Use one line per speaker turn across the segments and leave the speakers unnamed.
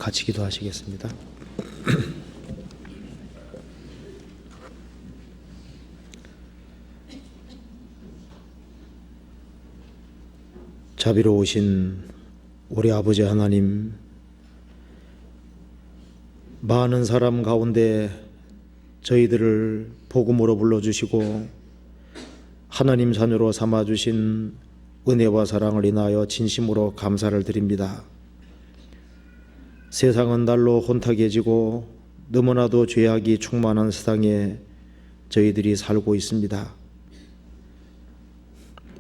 같이 기도하시겠습니다. 자비로우신 우리 아버지 하나님, 많은 사람 가운데 저희들을 복음으로 불러주시고 하나님 자녀로 삼아주신 은혜와 사랑을 인하여 진심으로 감사를 드립니다. 세상은 날로 혼탁해지고 너무나도 죄악이 충만한 세상에 저희들이 살고 있습니다.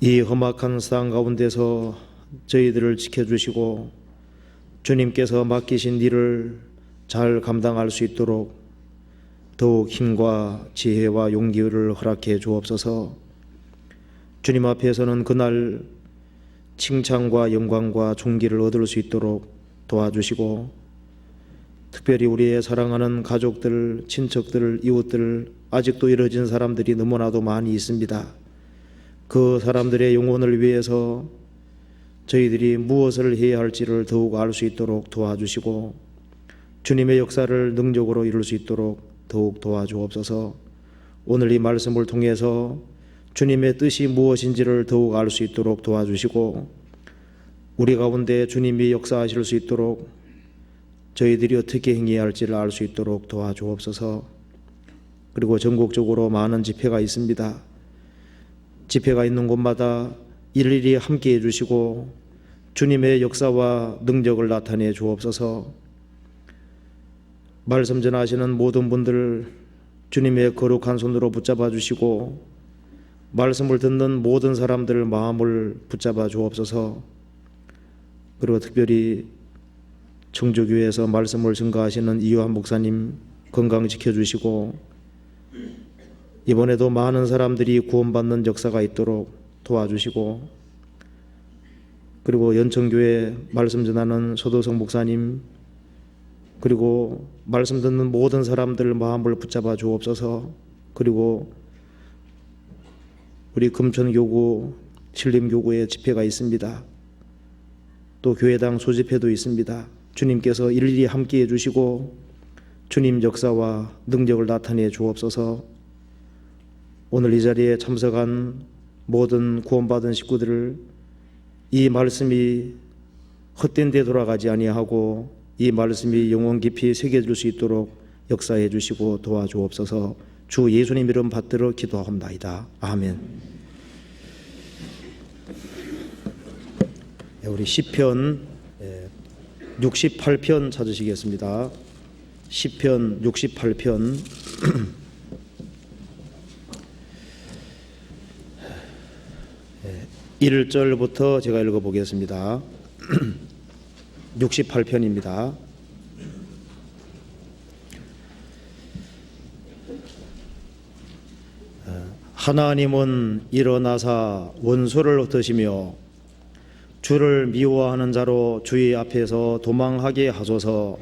이 험악한 세상 가운데서 저희들을 지켜주시고 주님께서 맡기신 일을 잘 감당할 수 있도록 더욱 힘과 지혜와 용기를 허락해 주옵소서. 주님 앞에서는 그날 칭찬과 영광과 존귀를 얻을 수 있도록 도와주시고, 특별히 우리의 사랑하는 가족들, 친척들, 이웃들, 아직도 이뤄진 사람들이 너무나도 많이 있습니다. 그 사람들의 영혼을 위해서 저희들이 무엇을 해야 할지를 더욱 알 수 있도록 도와주시고, 주님의 역사를 능력으로 이룰 수 있도록 더욱 도와주옵소서. 오늘 이 말씀을 통해서 주님의 뜻이 무엇인지를 더욱 알 수 있도록 도와주시고, 우리 가운데 주님이 역사하실 수 있도록 저희들이 어떻게 행해야 할지를 알 수 있도록 도와주옵소서. 그리고 전국적으로 많은 집회가 있습니다. 집회가 있는 곳마다 일일이 함께 해주시고 주님의 역사와 능력을 나타내 주옵소서. 말씀 전하시는 모든 분들 주님의 거룩한 손으로 붙잡아 주시고, 말씀을 듣는 모든 사람들 마음을 붙잡아 주옵소서. 그리고 특별히 청주교회에서 말씀을 증거하시는 이요한 목사님 건강 지켜주시고, 이번에도 많은 사람들이 구원받는 역사가 있도록 도와주시고, 그리고 연천교회 말씀 전하는 소도성 목사님, 그리고 말씀 듣는 모든 사람들 마음을 붙잡아 주옵소서. 그리고 우리 금천교구 신림교구에 집회가 있습니다. 또 교회당 소집회도 있습니다. 주님께서 일일이 함께해 주시고 주님 역사와 능력을 나타내 주옵소서. 오늘 이 자리에 참석한 모든 구원받은 식구들을 이 말씀이 헛된 데 돌아가지 아니하고 이 말씀이 영혼 깊이 새겨질 수 있도록 역사해 주시고 도와주옵소서. 주 예수님 이름 받들어 기도하옵나이다. 아멘. 우리 시편 68편 찾으시겠습니다. 시편 68편 1절부터 제가 읽어보겠습니다. 68편입니다. 하나님은 일어나사 원수를 흩으시며 주를 미워하는 자로 주의 앞에서 도망하게 하소서.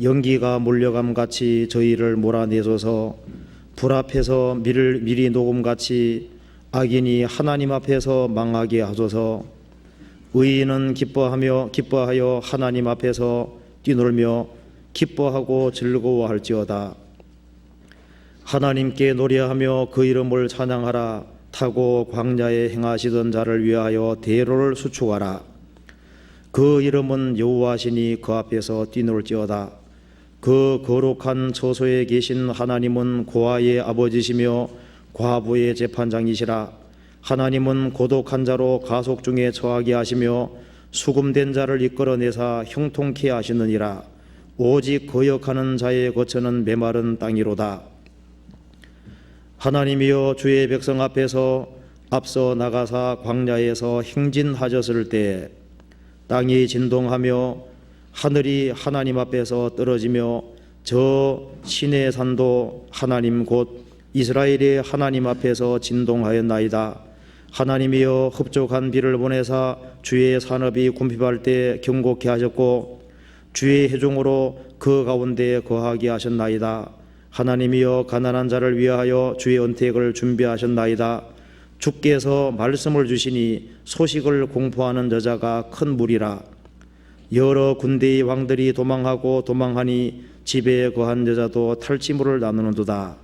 연기가 몰려감같이 저희를 몰아내소서. 불 앞에서 미리 녹음같이 악인이 하나님 앞에서 망하게 하소서. 의인은 기뻐하여 하나님 앞에서 뛰놀며 기뻐하고 즐거워할지어다. 하나님께 노래하며 그 이름을 찬양하라. 타고 광야에 행하시던 자를 위하여 대로를 수축하라. 그 이름은 여호와시니 그 앞에서 뛰놀지어다. 그 거룩한 처소에 계신 하나님은 고아의 아버지시며 과부의 재판장이시라. 하나님은 고독한 자로 가속 중에 처하게 하시며 수금된 자를 이끌어내사 형통케 하시느니라. 오직 거역하는 자의 거처는 메마른 땅이로다. 하나님이여, 주의 백성 앞에서 앞서 나가사 광야에서 행진하셨을 때 땅이 진동하며 하늘이 하나님 앞에서 떨어지며 저 시내 산도 하나님 곧 이스라엘의 하나님 앞에서 진동하였나이다. 하나님이여, 흡족한 비를 보내사 주의 산업이 궁핍할 때 경고케 하셨고 주의 회중으로 그 가운데 거하게 하셨나이다. 하나님이여, 가난한 자를 위하여 주의 언택을 준비하셨나이다. 주께서 말씀을 주시니 소식을 공포하는 여자가 큰 무리라. 여러 군대의 왕들이 도망하고 도망하니 집에 거한 여자도 탈취물을 나누는도다.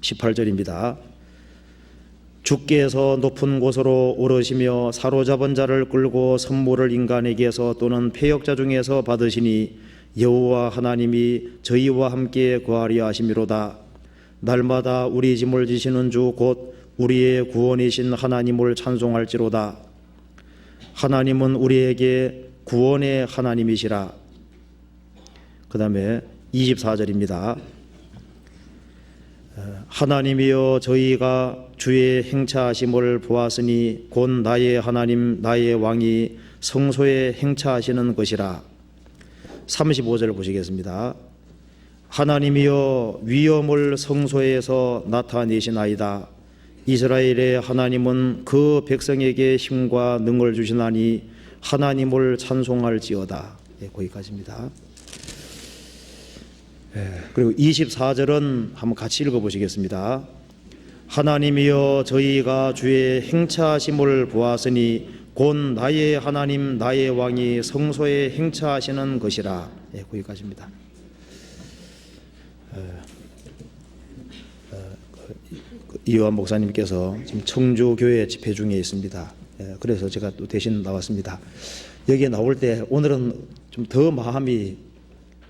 18절입니다. 주께서 높은 곳으로 오르시며 사로잡은 자를 끌고 선물을 인간에게서 또는 패역자 중에서 받으시니 여호와 하나님이 저희와 함께 거하려 하심이로다. 날마다 우리 짐을 지시는 주 곧 우리의 구원이신 하나님을 찬송할지로다. 하나님은 우리에게 구원의 하나님이시라. 그 다음에 24절입니다. 하나님이여 저희가 주의 행차하심을 보았으니 곧 나의 하나님 나의 왕이 성소에 행차하시는 것이라. 35절 보시겠습니다. 하나님이여 위엄을 성소에서 나타내시나이다. 이스라엘의 하나님은 그 백성에게 힘과 능을 주시나니 하나님을 찬송할지어다. 거기까지입니다. 그리고 24절은 한번 같이 읽어보시겠습니다. 하나님이여 저희가 주의 행차하심을 보았으니 곧 나의 하나님 나의 왕이 성소에 행차하시는 것이라. 거기까지입니다. 이요한 목사님께서 지금 청주교회 집회 중에 있습니다. 그래서 제가 또 대신 나왔습니다. 여기에 나올 때 오늘은 좀 더 마음이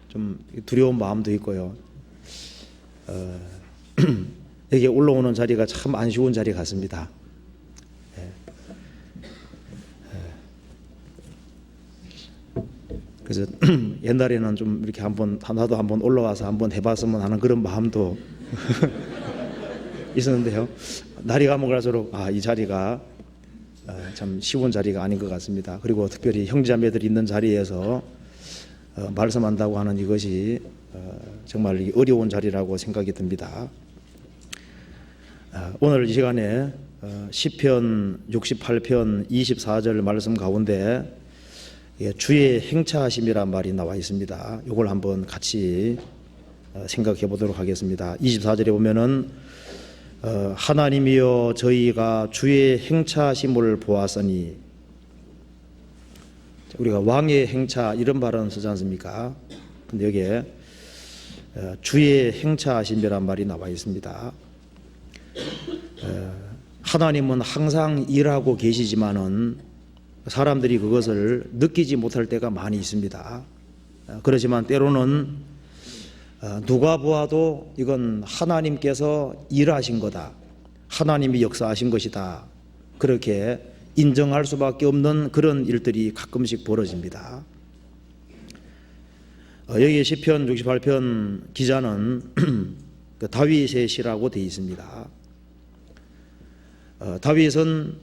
좀 두려운 마음도 있고요. 여기 올라오는 자리가 참 안 쉬운 자리 같습니다. 그래서 옛날에는 좀 이렇게 나도 한번 올라와서 한번 해봤으면 하는 그런 마음도 있었는데요. 날이 가면 갈수록 이 자리가 참 쉬운 자리가 아닌 것 같습니다. 그리고 특별히 형제자매들이 있는 자리에서 말씀한다고 하는 이것이 정말 어려운 자리라고 생각이 듭니다. 오늘 이 시간에 시편 68편 24절 말씀 가운데 주의 행차하심이란 말이 나와 있습니다. 이걸 한번 같이 생각해 보도록 하겠습니다. 24절에 보면은 하나님이여 저희가 주의 행차하심을 보았으니, 우리가 왕의 행차 이런 발언 쓰지 않습니까? 근데 여기에 주의 행차하심이란 말이 나와 있습니다. 하나님은 항상 일하고 계시지만은 사람들이 그것을 느끼지 못할 때가 많이 있습니다. 그렇지만 때로는 누가 보아도 이건 하나님께서 일하신 거다, 하나님이 역사하신 것이다, 그렇게 인정할 수밖에 없는 그런 일들이 가끔씩 벌어집니다. 여기 시편 68편 기자는 다윗의 시라고 되어 있습니다. 다윗은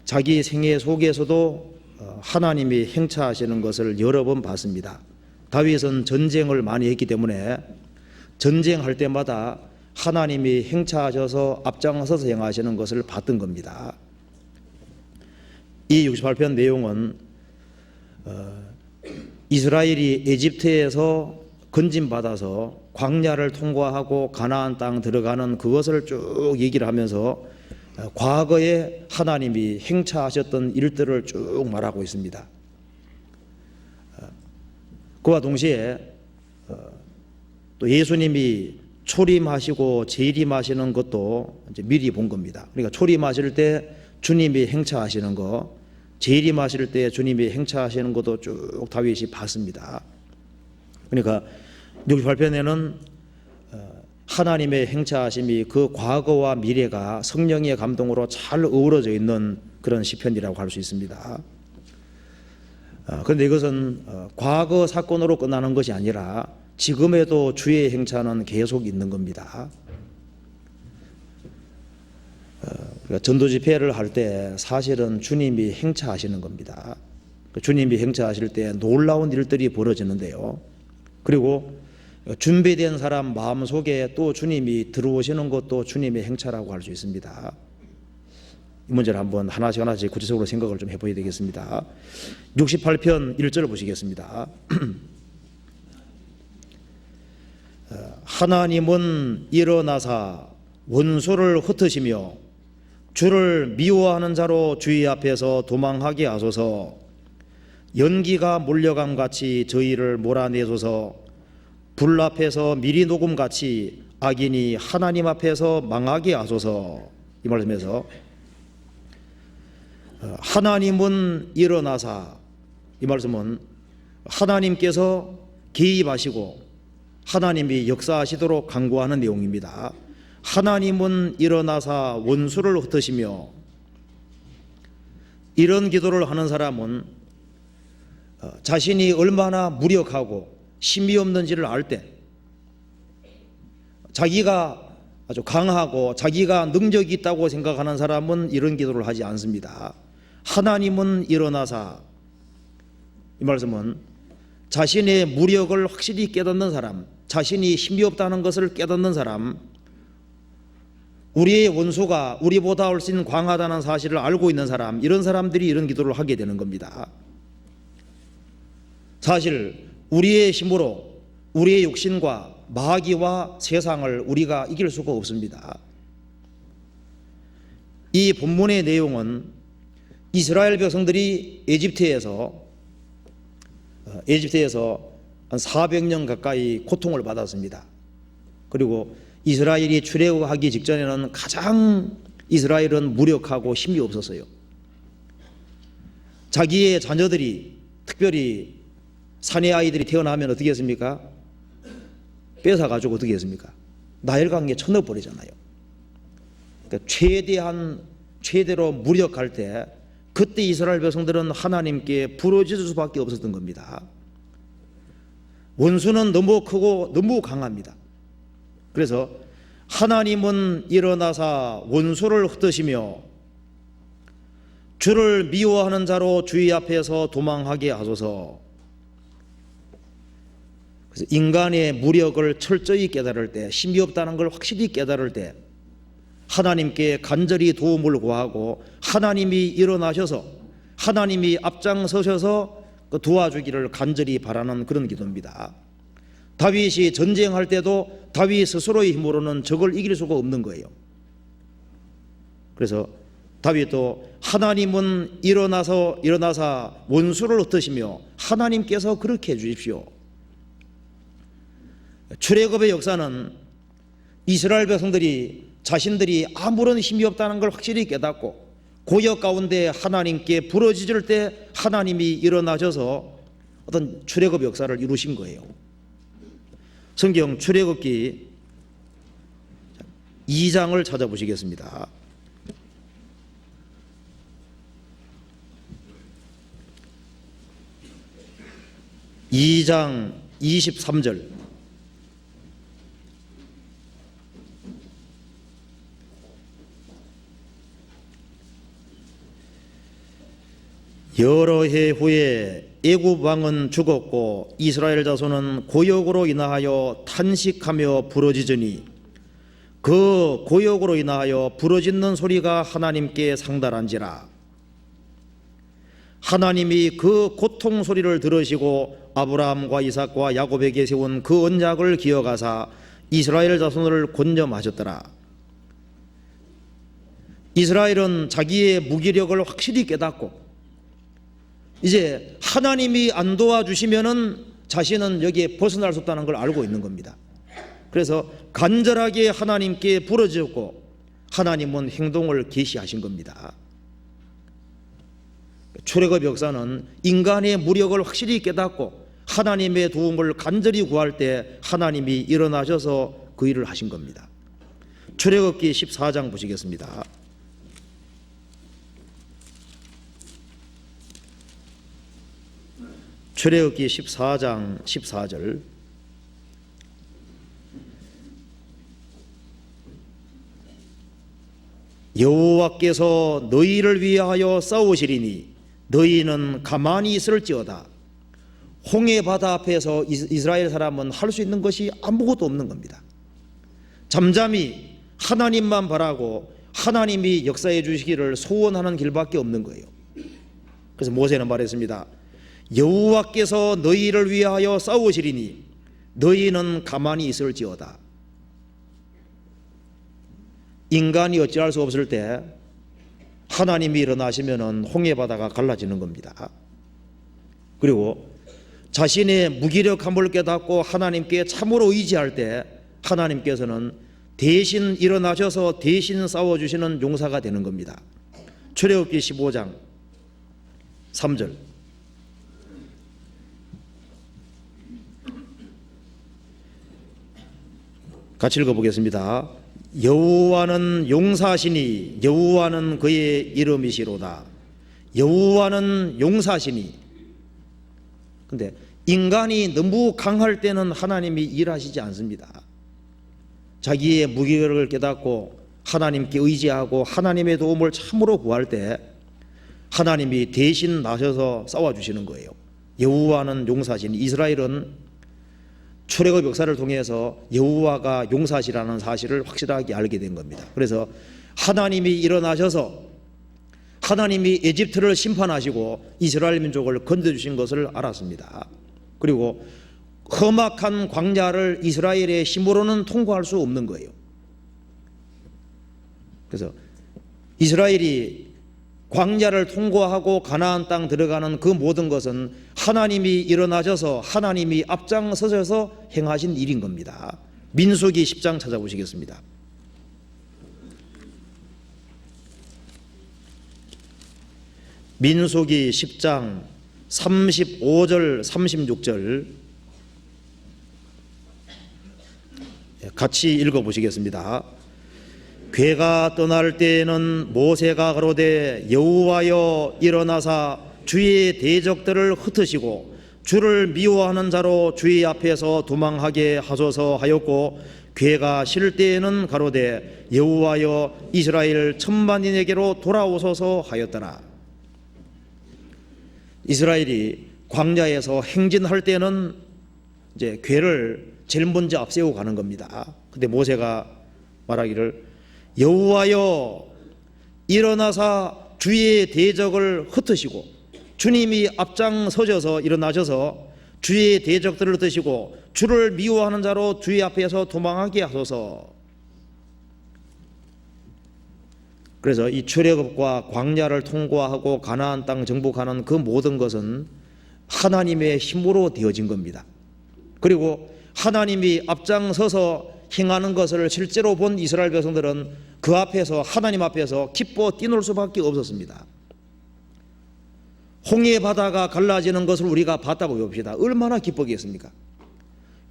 자기 생애 속에서도 하나님이 행차하시는 것을 여러 번 봤습니다. 다윗은 전쟁을 많이 했기 때문에 전쟁할 때마다 하나님이 행차하셔서 앞장서서 행하시는 것을 봤던 겁니다. 이 68편 내용은 이스라엘이 에집트에서 건짐받아서 광야를 통과하고 가나안 땅 들어가는 그것을 쭉 얘기를 하면서 과거에 하나님이 행차하셨던 일들을 쭉 말하고 있습니다. 그와 동시에 또 예수님이 초림하시고 재림하시는 것도 이제 미리 본 겁니다. 그러니까 초림하실 때 주님이 행차하시는 거, 재림하실 때 주님이 행차하시는 것도 쭉 다윗이 봤습니다. 그러니까 68편에는 하나님의 행차하심이 그 과거와 미래가 성령의 감동으로 잘 어우러져 있는 그런 시편이라고 할 수 있습니다. 그런데 이것은 과거 사건으로 끝나는 것이 아니라 지금에도 주의 행차는 계속 있는 겁니다. 전도 집회를 할 때 사실은 주님이 행차하시는 겁니다. 주님이 행차하실 때 놀라운 일들이 벌어지는데요. 그리고 준비된 사람 마음속에 또 주님이 들어오시는 것도 주님의 행차라고 할 수 있습니다. 이 문제를 한번 하나씩 구체적으로 생각을 좀 해봐야 되겠습니다. 68편 1절 보시겠습니다. 하나님은 일어나사 원수를 흩으시며 주를 미워하는 자로 주의 앞에서 도망하게 하소서. 연기가 몰려감 같이 저희를 몰아내소서. 불 앞에서 미리 녹음 같이 악인이 하나님 앞에서 망하게 하소서. 이 말씀에서 하나님은 일어나사, 이 말씀은 하나님께서 개입하시고 하나님이 역사하시도록 간구하는 내용입니다. 하나님은 일어나사 원수를 흩으시며, 이런 기도를 하는 사람은 자신이 얼마나 무력하고 힘이 없는지를 알 때, 자기가 아주 강하고 자기가 능력이 있다고 생각하는 사람은 이런 기도를 하지 않습니다. 하나님은 일어나사, 이 말씀은 자신의 무력을 확실히 깨닫는 사람, 자신이 힘이 없다는 것을 깨닫는 사람, 우리의 원수가 우리보다 훨씬 강하다는 사실을 알고 있는 사람, 이런 사람들이 이런 기도를 하게 되는 겁니다. 사실 우리의 힘으로 우리의 육신과 마귀와 세상을 우리가 이길 수가 없습니다. 이 본문의 내용은 이스라엘 백성들이 에집트에서 한 400년 가까이 고통을 받았습니다. 그리고 이스라엘이 출애굽하기 직전에는 가장 이스라엘은 무력하고 힘이 없었어요. 자기의 자녀들이, 특별히 사내 아이들이 태어나면 어떻게 했습니까? 뺏어가지고 어떻게 했습니까? 나일강에 쳐넣어버리잖아요. 그러니까 최대로 무력할 때, 그때 이스라엘 백성들은 하나님께 부러질 수밖에 없었던 겁니다. 원수는 너무 크고 너무 강합니다. 그래서 하나님은 일어나사 원수를 흩으시며 주를 미워하는 자로 주의 앞에서 도망하게 하소서. 그래서 인간의 무력을 철저히 깨달을 때, 힘이 없다는 걸 확실히 깨달을 때 하나님께 간절히 도움을 구하고 하나님이 일어나셔서 하나님이 앞장서셔서 도와주기를 간절히 바라는 그런 기도입니다. 다윗이 전쟁할 때도 다윗 스스로의 힘으로는 적을 이길 수가 없는 거예요. 그래서 다윗도 하나님은 일어나사 원수를 흩으시며 하나님께서 그렇게 해주십시오. 출애굽의 역사는 이스라엘 백성들이 자신들이 아무런 힘이 없다는 걸 확실히 깨닫고 고역 가운데 하나님께 부르짖을 때 하나님이 일어나셔서 어떤 출애굽 역사를 이루신 거예요. 성경 출애굽기 2장을 찾아보시겠습니다. 2장 23절. 여러 해 후에 애굽 왕은 죽었고 이스라엘 자손은 고역으로 인하여 탄식하며 부르짖으니 그 고역으로 인하여 부르짖는 소리가 하나님께 상달한지라. 하나님이 그 고통 소리를 들으시고 아브라함과 이삭과 야곱에게 세운 그 언약을 기억하사 이스라엘 자손을 권념하셨더라. 이스라엘은 자기의 무기력을 확실히 깨닫고 이제 하나님이 안 도와주시면은 자신은 여기에 벗어날 수 없다는 걸 알고 있는 겁니다. 그래서 간절하게 하나님께 부르짖고 하나님은 행동을 계시하신 겁니다. 출애굽 역사는 인간의 무력을 확실히 깨닫고 하나님의 도움을 간절히 구할 때 하나님이 일어나셔서 그 일을 하신 겁니다. 출애굽기 14장 보시겠습니다. 출애굽기 14장 14절. 여호와께서 너희를 위하여 싸우시리니 너희는 가만히 있을지어다. 홍해 바다 앞에서 이스라엘 사람은 할 수 있는 것이 아무것도 없는 겁니다. 잠잠히 하나님만 바라고 하나님이 역사해 주시기를 소원하는 길밖에 없는 거예요. 그래서 모세는 말했습니다. 여호와께서 너희를 위하여 싸우시리니 너희는 가만히 있을지어다. 인간이 어찌할 수 없을 때 하나님이 일어나시면은 홍해 바다가 갈라지는 겁니다. 그리고 자신의 무기력함을 깨닫고 하나님께 참으로 의지할 때 하나님께서는 대신 일어나셔서 대신 싸워주시는 용사가 되는 겁니다. 출애굽기 15장 3절 같이 읽어보겠습니다. 여호와는 용사시니 여호와는 그의 이름이시로다. 여호와는 용사시니. 근데 인간이 너무 강할 때는 하나님이 일하시지 않습니다. 자기의 무기력을 깨닫고 하나님께 의지하고 하나님의 도움을 참으로 구할 때 하나님이 대신 나셔서 싸워주시는 거예요. 여호와는 용사시니. 이스라엘은 출애굽 역사를 통해서 여호와가 용사시라는 사실을 확실하게 알게 된 겁니다. 그래서 하나님이 일어나셔서 하나님이 에집트를 심판하시고 이스라엘 민족을 건져주신 것을 알았습니다. 그리고 험악한 광야를 이스라엘의 힘으로는 통과할 수 없는 거예요. 그래서 이스라엘이 광야를 통과하고 가나안 땅 들어가는 그 모든 것은 하나님이 일어나셔서 하나님이 앞장서셔서 행하신 일인 겁니다. 민수기 10장 찾아보시겠습니다. 민수기 10장 35절 36절 같이 읽어보시겠습니다. 괴가 떠날 때에는 모세가 가로되 여호와여 일어나사 주의 대적들을 흩으시고 주를 미워하는 자로 주의 앞에서 도망하게 하소서 하였고 괴가 쉴 때에는 가로되 여호와여 이스라엘 천만인에게로 돌아오소서 하였더라. 이스라엘이 광야에서 행진할 때는 이제 괴를 제일 먼저 앞세우고 가는 겁니다. 근데 모세가 말하기를 여호와여 일어나사 주의 대적을 흩으시고, 주님이 앞장서셔서 일어나셔서 주의 대적들을 흩으시고 주를 미워하는 자로 주의 앞에서 도망하게 하소서. 그래서 이 출애굽과 광야를 통과하고 가나안 땅 정복하는 그 모든 것은 하나님의 힘으로 되어진 겁니다. 그리고 하나님이 앞장서서 행하는 것을 실제로 본 이스라엘 백성들은 그 앞에서, 하나님 앞에서 기뻐 뛰놀 수밖에 없었습니다. 홍해 바다가 갈라지는 것을 우리가 봤다고 봅시다. 얼마나 기뻤겠습니까?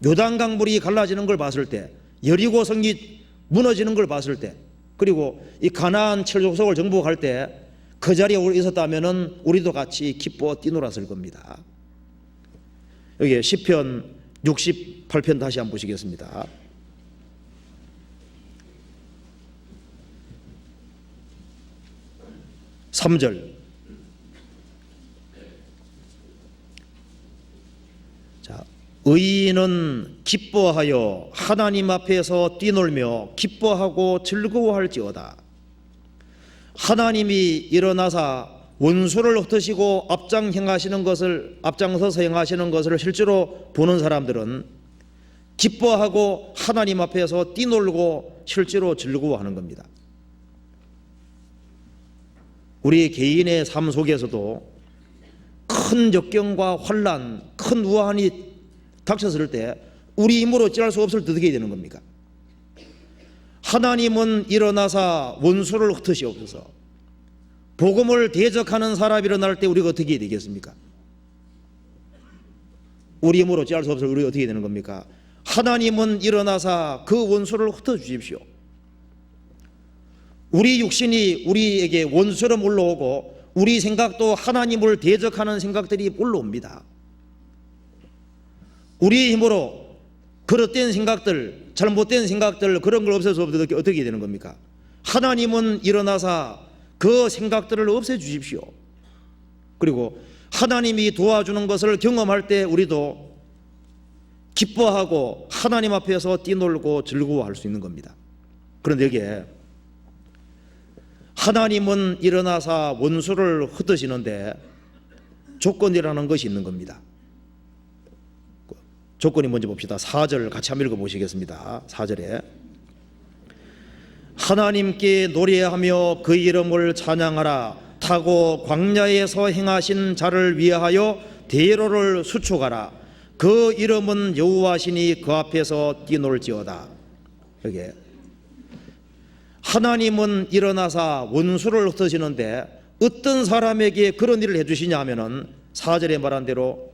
요단강물이 갈라지는 걸 봤을 때, 여리고성이 무너지는 걸 봤을 때, 그리고 이 가나안 7족속을 정복할 때 그 자리에 있었다면 우리도 같이 기뻐 뛰놀았을 겁니다. 여기 시편 68편 다시 한번 보시겠습니다. (3절) 자, 의인은 기뻐하여 하나님 앞에서 뛰놀며 기뻐하고 즐거워할지어다. 하나님이 일어나사 원수를 흩으시고 앞장서서 행하시는 것을 실제로 보는 사람들은 기뻐하고 하나님 앞에서 뛰놀고 실제로 즐거워하는 겁니다. 우리 개인의 삶 속에서도 큰 역경과 환난, 큰 우환이 닥쳤을 때 우리 힘으로 어찌할 수 없을 때 어떻게 되는 겁니까? 하나님은 일어나사 원수를 흩으시옵소서. 복음을 대적하는 사람이 일어날 때 우리가 어떻게 되겠습니까? 우리 힘으로 어찌할 수 없을 때 우리가 어떻게 되는 겁니까? 하나님은 일어나사 그 원수를 흩어주십시오. 우리 육신이 우리에게 원수처럼 올라오고 우리 생각도 하나님을 대적하는 생각들이 올라옵니다. 우리 힘으로 그릇된 생각들, 잘못된 생각들, 그런 걸 없애서 어떻게 되는 겁니까? 하나님은 일어나사 그 생각들을 없애주십시오. 그리고 하나님이 도와주는 것을 경험할 때 우리도 기뻐하고 하나님 앞에서 뛰놀고 즐거워할 수 있는 겁니다. 그런데 여기에 하나님은 일어나사 원수를 흩으시는데 조건이라는 것이 있는 겁니다. 조건이 뭔지 봅시다. 4절 같이 한번 읽어보시겠습니다. 4절에 하나님께 노래하며 그 이름을 찬양하라. 타고 광야에서 행하신 자를 위하여 대로를 수축하라. 그 이름은 여호와시니 그 앞에서 뛰놀지어다. 여기에 하나님은 일어나사 원수를 흩으시는데 어떤 사람에게 그런 일을 해주시냐 하면은 4절에 말한 대로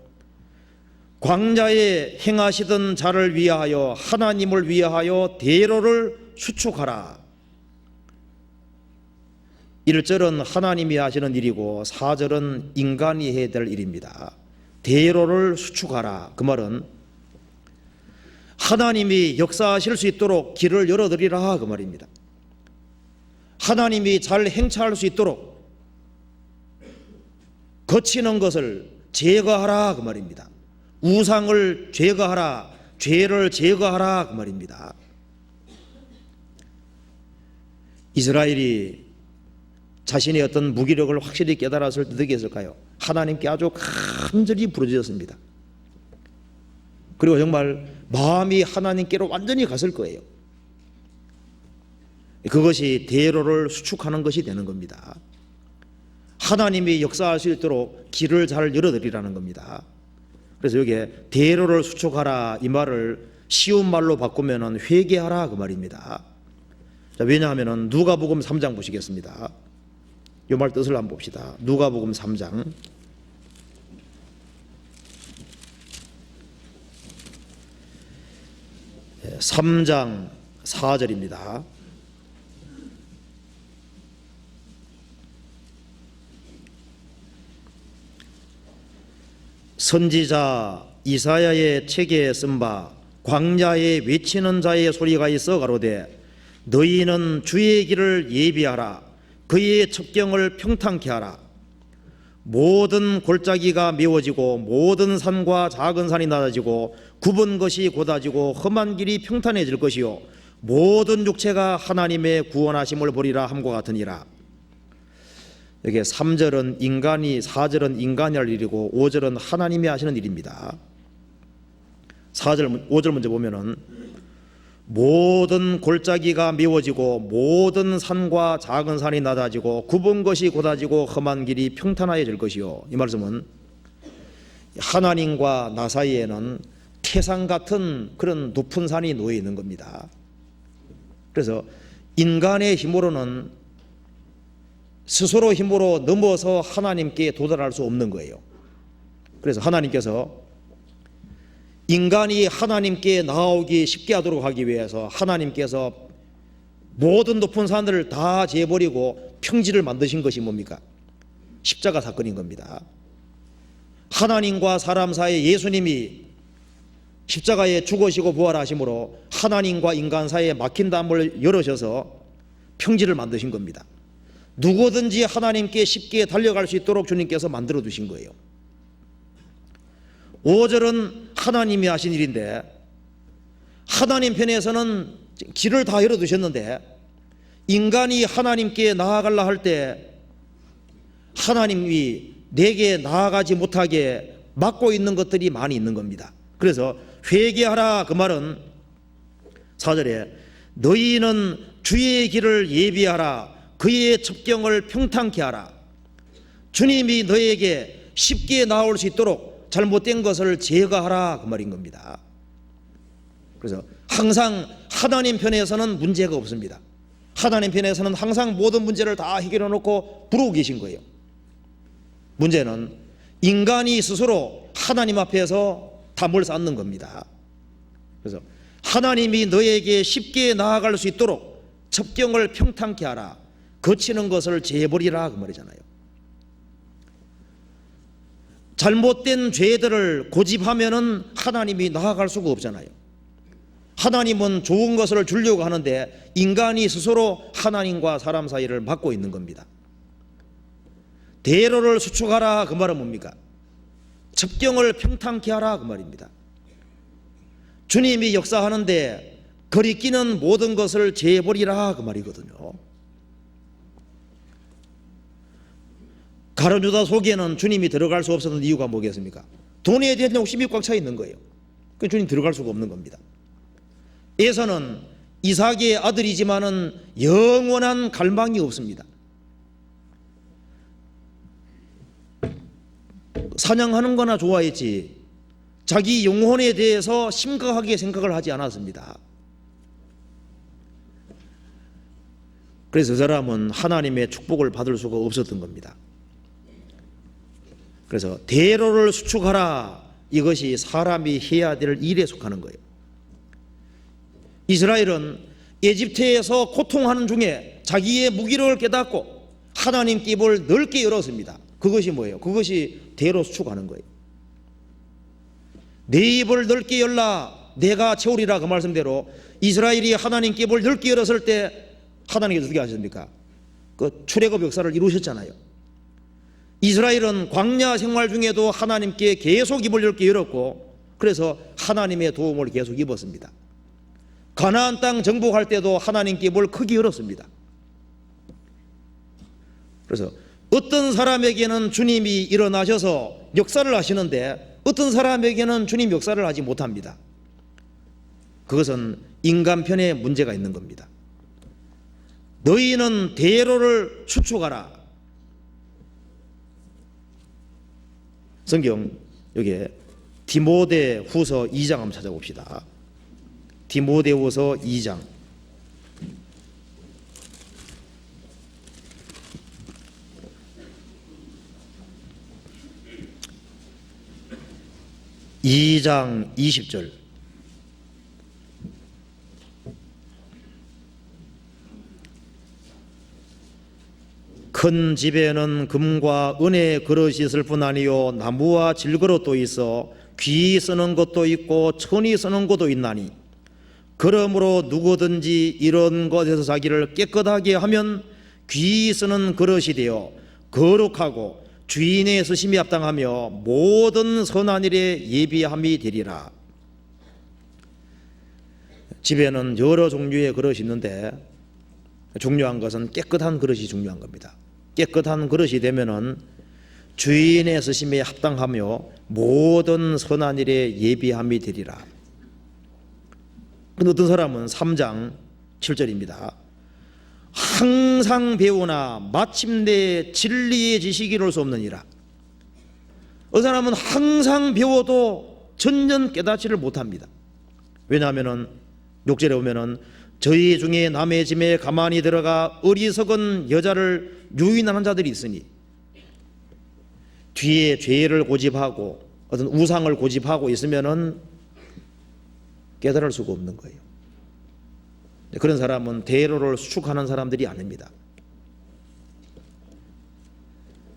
광야에 행하시던 자를 위하여 하나님을 위하여 대로를 수축하라. 1절은 하나님이 하시는 일이고 4절은 인간이 해야 될 일입니다. 대로를 수축하라. 그 말은 하나님이 역사하실 수 있도록 길을 열어드리라 그 말입니다. 하나님이 잘 행차할 수 있도록 거치는 것을 제거하라 그 말입니다. 우상을 제거하라, 죄를 제거하라 그 말입니다. 이스라엘이 자신의 어떤 무기력을 확실히 깨달았을 때 어떻게 했을까요? 하나님께 아주 간절히 부르짖었습니다. 그리고 정말 마음이 하나님께로 완전히 갔을 거예요. 그것이 대로를 수축하는 것이 되는 겁니다. 하나님이 역사할 수 있도록 길을 잘 열어드리라는 겁니다. 그래서 여기에 대로를 수축하라 이 말을 쉬운 말로 바꾸면 회개하라 그 말입니다. 자, 왜냐하면 누가복음 3장 보시겠습니다. 이 말 뜻을 한번 봅시다. 누가복음 3장 3장 4절입니다. 선지자 이사야의 책에 쓴 바 광야에 외치는 자의 소리가 있어 가로되 너희는 주의 길을 예비하라. 그의 첩경을 평탄케 하라. 모든 골짜기가 메워지고 모든 산과 작은 산이 낮아지고 굽은 것이 곧아지고 험한 길이 평탄해질 것이요 모든 육체가 하나님의 구원하심을 보리라 함과 같으니라. 여기 3절은 인간이, 4절은 인간이 할 일이고 5절은 하나님이 하시는 일입니다. 4절, 5절 먼저 보면은 모든 골짜기가 메워지고 모든 산과 작은 산이 낮아지고 굽은 것이 곧아지고 험한 길이 평탄해질 것이요. 이 말씀은 하나님과 나 사이에는 태산 같은 그런 높은 산이 놓여 있는 겁니다. 그래서 인간의 힘으로는 스스로 힘으로 넘어서 하나님께 도달할 수 없는 거예요. 그래서 하나님께서 인간이 하나님께 나아오기 쉽게 하도록 하기 위해서 하나님께서 모든 높은 산들을 다 재버리고 평지를 만드신 것이 뭡니까? 십자가 사건인 겁니다. 하나님과 사람 사이에 예수님이 십자가에 죽으시고 부활하심으로 하나님과 인간 사이에 막힌 담을 열으셔서 평지를 만드신 겁니다. 누구든지 하나님께 쉽게 달려갈 수 있도록 주님께서 만들어 두신 거예요. 5절은 하나님이 하신 일인데 하나님 편에서는 길을 다 열어두셨는데 인간이 하나님께 나아가려 할 때 하나님이 내게 나아가지 못하게 막고 있는 것들이 많이 있는 겁니다. 그래서 회개하라 그 말은 4절에 너희는 주의 길을 예비하라. 그의 첩경을 평탄케 하라. 주님이 너에게 쉽게 나올 수 있도록 잘못된 것을 제거하라 그 말인 겁니다. 그래서 항상 하나님 편에서는 문제가 없습니다. 하나님 편에서는 항상 모든 문제를 다 해결해 놓고 부르고 계신 거예요. 문제는 인간이 스스로 하나님 앞에서 담을 쌓는 겁니다. 그래서 하나님이 너에게 쉽게 나아갈 수 있도록 첩경을 평탄케 하라. 거치는 것을 재버리라 그 말이잖아요. 잘못된 죄들을 고집하면은 하나님이 나아갈 수가 없잖아요. 하나님은 좋은 것을 주려고 하는데 인간이 스스로 하나님과 사람 사이를 막고 있는 겁니다. 대로를 수축하라 그 말은 뭡니까? 첩경을 평탄케 하라 그 말입니다. 주님이 역사하는데 거리끼는 모든 것을 재버리라 그 말이거든요. 가룟 유다 속에는 주님이 들어갈 수 없었던 이유가 뭐겠습니까? 돈에 대한 욕심이 꽉 차 있는 거예요. 그 주님 들어갈 수가 없는 겁니다. 에서는 이삭의 아들이지만은 영원한 갈망이 없습니다. 사냥하는 거나 좋아했지 자기 영혼에 대해서 심각하게 생각을 하지 않았습니다. 그래서 그 사람은 하나님의 축복을 받을 수가 없었던 겁니다. 그래서 대로를 수축하라, 이것이 사람이 해야 될 일에 속하는 거예요. 이스라엘은 에집트에서 고통하는 중에 자기의 무기력을 깨닫고 하나님께 입을 넓게 열었습니다. 그것이 뭐예요? 그것이 대로 수축하는 거예요. 내 입을 넓게 열라 내가 채우리라, 그 말씀대로 이스라엘이 하나님께 입을 넓게 열었을 때 하나님께서 어떻게 하셨습니까? 그 출애굽 역사를 이루셨잖아요. 이스라엘은 광야 생활 중에도 하나님께 계속 입을 넓게 열었고 그래서 하나님의 도움을 계속 입었습니다. 가나안 땅 정복할 때도 하나님께 입을 크게 열었습니다. 그래서 어떤 사람에게는 주님이 일어나셔서 역사를 하시는데 어떤 사람에게는 주님 역사를 하지 못합니다. 그것은 인간편에 문제가 있는 겁니다. 너희는 대로를 수축하라. 성경 여기에 디모데후서 2장 한번 찾아봅시다. 디모데후서 2장 20절 큰 집에는 금과 은의 그릇이 있을 뿐 아니요 나무와 질그릇도 있어 귀 쓰는 것도 있고 천이 쓰는 것도 있나니 그러므로 누구든지 이런 것에서 자기를 깨끗하게 하면 귀 쓰는 그릇이 되어 거룩하고 주인의 쓰심이 합당하며 모든 선한 일에 예비함이 되리라. 집에는 여러 종류의 그릇이 있는데 중요한 것은 깨끗한 그릇이 중요한 겁니다. 깨끗한 그릇이 되면은 주인의 쓰심에 합당하며 모든 선한 일에 예비함이 되리라. 근데 어떤 사람은 3장 7절입니다. 항상 배우나 마침내 진리의 지식이 이룰 수 없느니라. 어떤 사람은 항상 배워도 전혀 깨닫지를 못합니다. 왜냐하면 6절에 보면은 저희 중에 남의 집에 가만히 들어가 어리석은 여자를 유인하는 자들이 있으니 뒤에 죄를 고집하고 어떤 우상을 고집하고 있으면은 깨달을 수가 없는 거예요. 그런 사람은 대로를 수축하는 사람들이 아닙니다.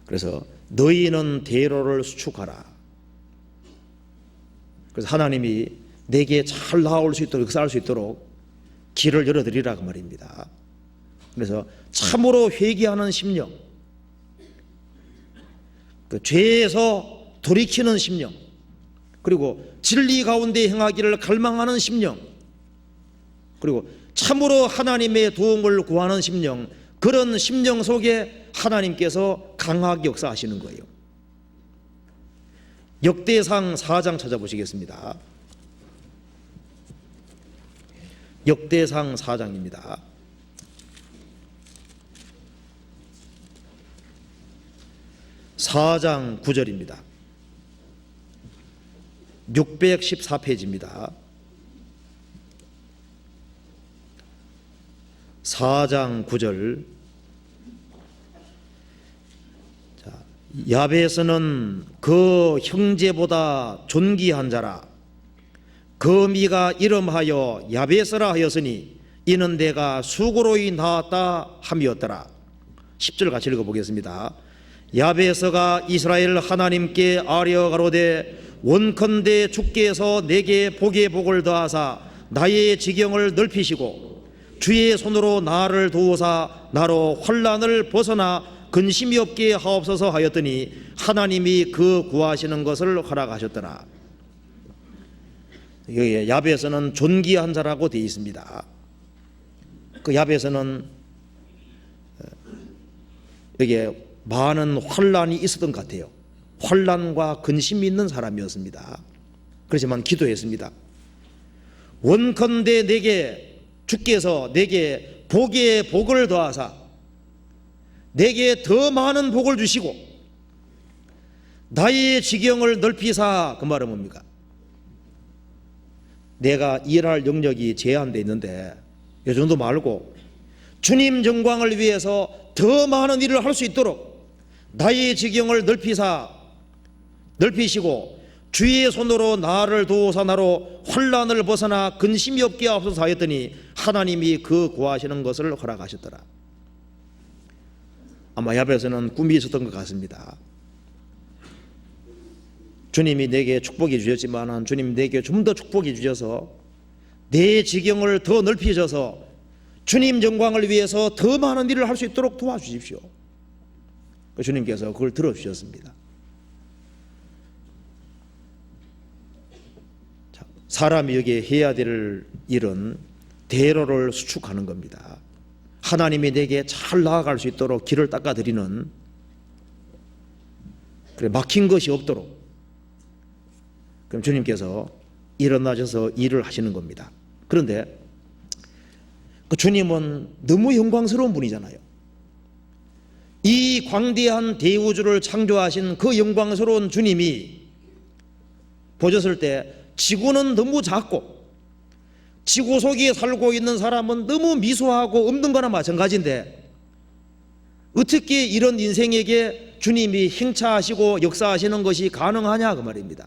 그래서 너희는 대로를 수축하라. 그래서 하나님이 내게 잘 나올 수 있도록 역사할 수 있도록 길을 열어드리라 그 말입니다. 그래서 참으로 회개하는 심령, 그 죄에서 돌이키는 심령, 그리고 진리 가운데 행하기를 갈망하는 심령, 그리고 참으로 하나님의 도움을 구하는 심령, 그런 심령 속에 하나님께서 강하게 역사하시는 거예요. 역대상 4장 찾아보시겠습니다. 역대상 4장입니다. (4장 9절입니다) 614페이지입니다. 4장 9절. 야베스는 그 형제보다 존귀한 자라. 그 미가 이름하여 야베스라 하였으니 이는 내가 수고로이 낳았다 함이었더라. 10절 같이 읽어보겠습니다. 야베스가 이스라엘 하나님께 아뢰어 가로되 원컨대 주께서 내게 복에 복을 더하사 나의 지경을 넓히시고 주의 손으로 나를 도우사 나로 환난을 벗어나 근심이 없게 하옵소서 하였더니 하나님이 그 구하시는 것을 허락하셨더라. 여기 야베스는 존귀한 자라고 되어 있습니다. 그 야베스는 여기에 많은 환난이 있었던 것 같아요. 환난과 근심이 있는 사람이었습니다. 그렇지만 기도했습니다. 원컨대 주께서 내게 복에 복을 더하사 내게 더 많은 복을 주시고 나의 지경을 넓히사, 그 말은 뭡니까? 내가 일할 영역이 제한되어 있는데 이 정도 말고 주님 영광을 위해서 더 많은 일을 할 수 있도록 나의 지경을 넓히시고 주의 손으로 나를 도우사 나로 환난을 벗어나 근심이 없게 하옵소서 하였더니 하나님이 그 구하시는 것을 허락하셨더라. 아마 야베스는 꿈이 있었던 것 같습니다. 주님이 내게 축복해 주셨지만 주님 내게 좀 더 축복해 주셔서 내 지경을 더 넓히셔서 주님 영광을 위해서 더 많은 일을 할 수 있도록 도와주십시오. 주님께서 그걸 들어주셨습니다. 사람이 여기에 해야 될 일은 대로를 수축하는 겁니다. 하나님이 내게 잘 나아갈 수 있도록 길을 닦아드리는, 그래 막힌 것이 없도록, 그럼 주님께서 일어나셔서 일을 하시는 겁니다. 그런데 그 주님은 너무 영광스러운 분이잖아요. 이 광대한 대우주를 창조하신 그 영광스러운 주님이 보셨을 때 지구는 너무 작고 지구 속에 살고 있는 사람은 너무 미소하고 없는 거나 마찬가지인데 어떻게 이런 인생에게 주님이 행차하시고 역사하시는 것이 가능하냐 그 말입니다.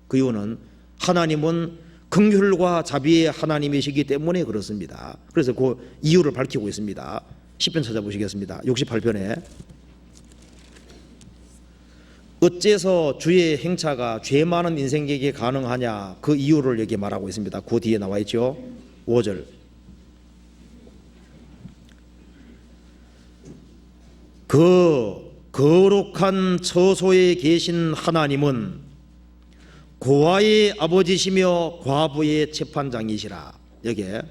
그 이유는 하나님은 긍휼과 자비의 하나님이시기 때문에 그렇습니다. 그래서 그 이유를 밝히고 있습니다. 10편 찾아보시겠습니다. 68편에 어째서 주의 행차가 죄 많은 인생에게 가능하냐, 그 이유를 여기 말하고 있습니다. 그 뒤에 나와 있죠. 5절. 그 거룩한 처소에 계신 하나님은 고아의 아버지시며 과부의 재판장이시라. 여기에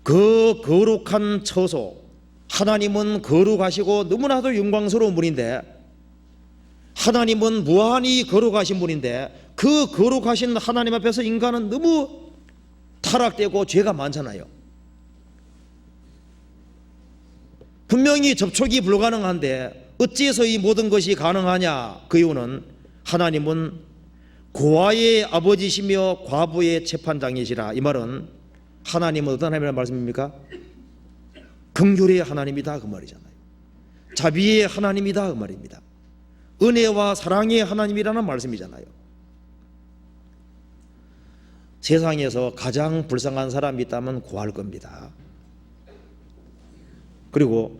그 거룩한 처소, 하나님은 거룩하시고 너무나도 영광스러운 분인데, 하나님은 무한히 거룩하신 분인데 그 거룩하신 하나님 앞에서 인간은 너무 타락되고 죄가 많잖아요. 분명히 접촉이 불가능한데 어찌해서 이 모든 것이 가능하냐? 그 이유는 하나님은 고아의 아버지시며 과부의 재판장이시라. 이 말은 하나님은 어떤 하나님이라는 말씀입니까? 긍휼의 하나님이다 그 말이잖아요. 자비의 하나님이다 그 말입니다. 은혜와 사랑의 하나님이라는 말씀이잖아요. 세상에서 가장 불쌍한 사람이 있다면 고아일 겁니다. 그리고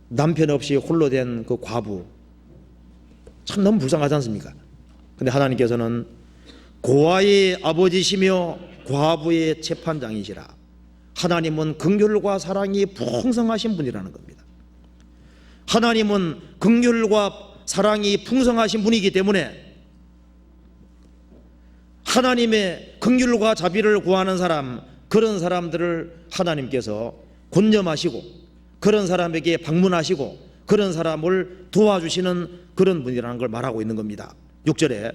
남편 없이 홀로 된 그 과부, 참 너무 불쌍하지 않습니까? 근데 하나님께서는 고아의 아버지시며 과부의 재판장이시라. 하나님은 긍휼과 사랑이 풍성하신 분이라는 겁니다. 하나님은 긍휼과 사랑이 풍성하신 분이기 때문에 하나님의 긍휼과 자비를 구하는 사람, 그런 사람들을 하나님께서 권념하시고 그런 사람에게 방문하시고 그런 사람을 도와주시는 그런 분이라는 걸 말하고 있는 겁니다. 6절에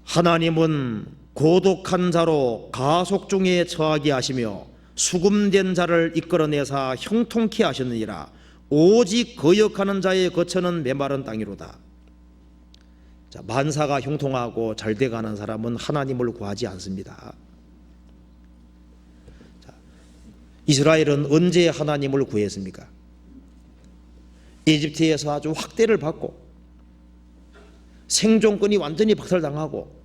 하나님은 고독한 자로 가속 중에 처하게 하시며 수금된 자를 이끌어내사 형통케 하셨느니라. 오직 거역하는 자의 거처는 메마른 땅이로다. 자, 만사가 형통하고 잘 돼가는 사람은 하나님을 구하지 않습니다. 자, 이스라엘은 언제 하나님을 구했습니까? 이집트에서 아주 확대를 받고 생존권이 완전히 박탈당하고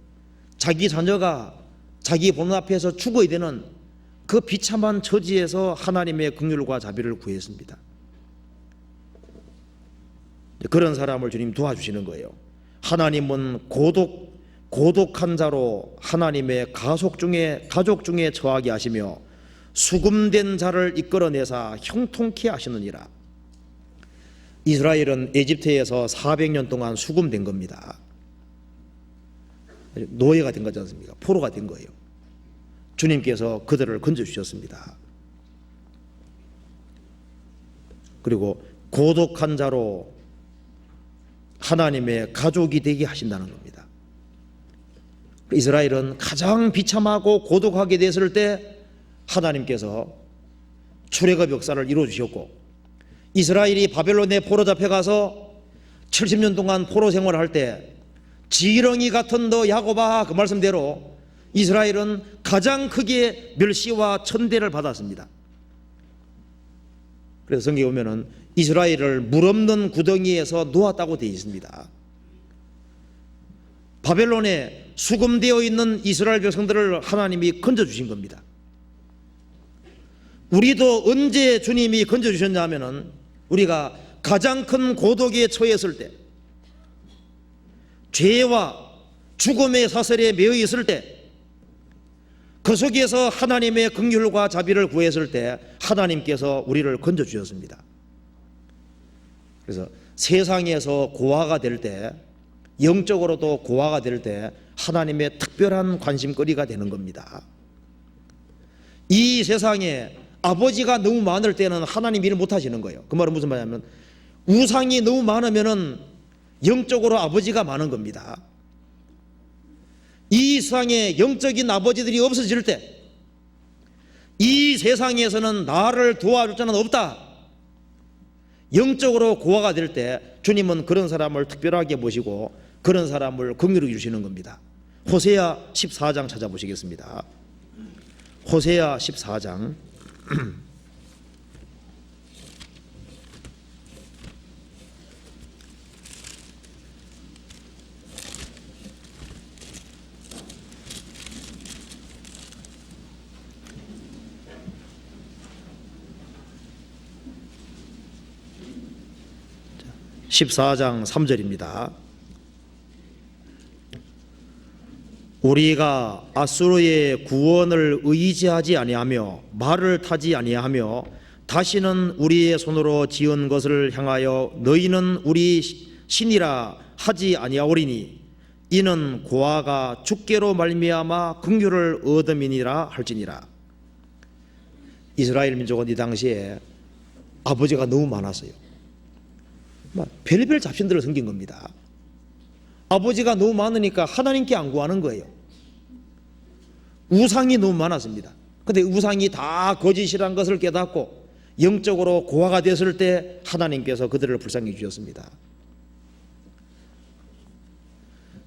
자기 자녀가 자기 보는 앞에서 죽어야 되는 그 비참한 처지에서 하나님의 긍휼과 자비를 구했습니다. 그런 사람을 주님 도와주시는 거예요. 하나님은 고독한 자로 하나님의 가족 중에 처하게 하시며 수금된 자를 이끌어내사 형통케 하시느니라. 이스라엘은 에집트에서 400년 동안 수금된 겁니다. 노예가 된 거지 않습니까? 포로가 된 거예요. 주님께서 그들을 건져주셨습니다. 그리고 고독한 자로 하나님의 가족이 되게 하신다는 겁니다. 이스라엘은 가장 비참하고 고독하게 됐을 때 하나님께서 출애굽 역사를 이루어주셨고 이스라엘이 바벨론에 포로 잡혀가서 70년 동안 포로 생활을 할 때 지렁이 같은 너 야곱아, 그 말씀대로 이스라엘은 가장 크게 멸시와 천대를 받았습니다. 그래서 성경에 보면은 이스라엘을 물 없는 구덩이에서 놓았다고 되어 있습니다. 바벨론에 수금되어 있는 이스라엘 백성들을 하나님이 건져주신 겁니다. 우리도 언제 주님이 건져주셨냐 하면은 우리가 가장 큰 고독에 처했을 때, 죄와 죽음의 사슬에 매여 있을 때, 그 속에서 하나님의 긍휼과 자비를 구했을 때 하나님께서 우리를 건져주셨습니다. 그래서 세상에서 고아가 될 때, 영적으로도 고아가 될 때 하나님의 특별한 관심거리가 되는 겁니다. 이 세상에 아버지가 너무 많을 때는 하나님 일을 못하시는 거예요. 그 말은 무슨 말이냐면 우상이 너무 많으면은 영적으로 아버지가 많은 겁니다. 이 세상에 영적인 아버지들이 없어질 때 이 세상에서는 나를 도와줄 자는 없다. 영적으로 고아가 될 때 주님은 그런 사람을 특별하게 모시고 그런 사람을 긍휼히 주시는 겁니다. 호세아 14장 찾아보시겠습니다. 호세아 14장 14장 3절입니다. 우리가 아수르의 구원을 의지하지 아니하며 말을 타지 아니하며 다시는 우리의 손으로 지은 것을 향하여 너희는 우리 신이라 하지 아니하오리니 이는 고아가 주께로 말미암아 긍휼을 얻음이니라 할지니라. 이스라엘 민족은 이 당시에 아버지가 너무 많았어요. 별별 잡신들을 섬긴 겁니다. 아버지가 너무 많으니까 하나님께 안 구하는 거예요. 우상이 너무 많았습니다. 근데 우상이 다 거짓이란 것을 깨닫고 영적으로 고아가 됐을 때 하나님께서 그들을 불쌍히 주셨습니다.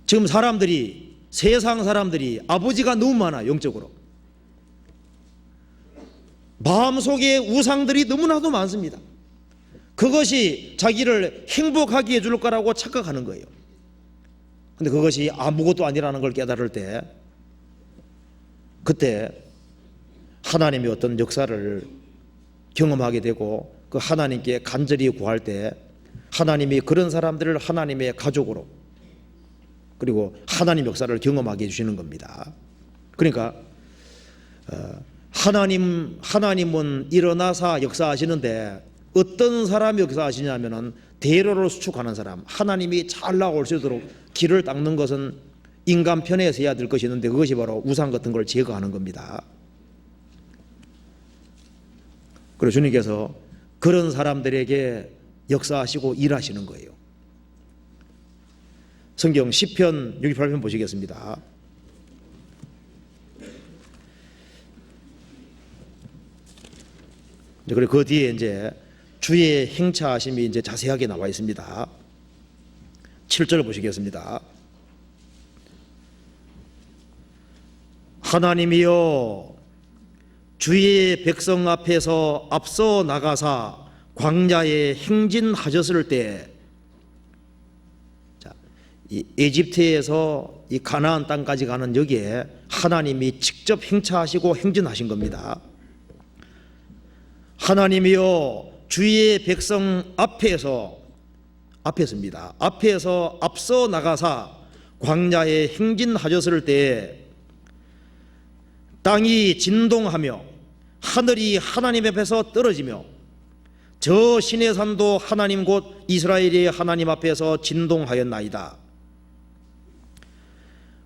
지금 사람들이, 세상 사람들이 아버지가 너무 많아. 영적으로 마음속에 우상들이 너무나도 많습니다. 그것이 자기를 행복하게 해줄 거라고 착각하는 거예요. 근데 그것이 아무것도 아니라는 걸 깨달을 때, 그때 하나님의 어떤 역사를 경험하게 되고 그 하나님께 간절히 구할 때 하나님이 그런 사람들을 하나님의 가족으로, 그리고 하나님 역사를 경험하게 해주시는 겁니다. 그러니까 하나님은 일어나사 역사하시는데 어떤 사람이 역사하시냐면은 대로를 수축하는 사람, 하나님이 잘 나올 수 있도록 길을 닦는 것은 인간 편에서 해야 될 것이 있는데 그것이 바로 우상 같은 걸 제거하는 겁니다. 그리고 주님께서 그런 사람들에게 역사하시고 일하시는 거예요. 성경 시편 68편 보시겠습니다. 그리고 그 뒤에 이제 주의 행차하심이 이제 자세하게 나와 있습니다. 7절 보시겠습니다. 하나님이여 주의 백성 앞에서 앞서 나가사 광야에 행진하셨을 때, 이 에집트에서 이 가나안 땅까지 가는 여기에 하나님이 직접 행차하시고 행진하신 겁니다. 하나님이여 주의 백성 앞에서입니다. 앞에서 앞서 나가사 광야에 행진하셨을 때 땅이 진동하며 하늘이 하나님 앞에서 떨어지며 저 신의 산도 하나님 곧 이스라엘의 하나님 앞에서 진동하였나이다.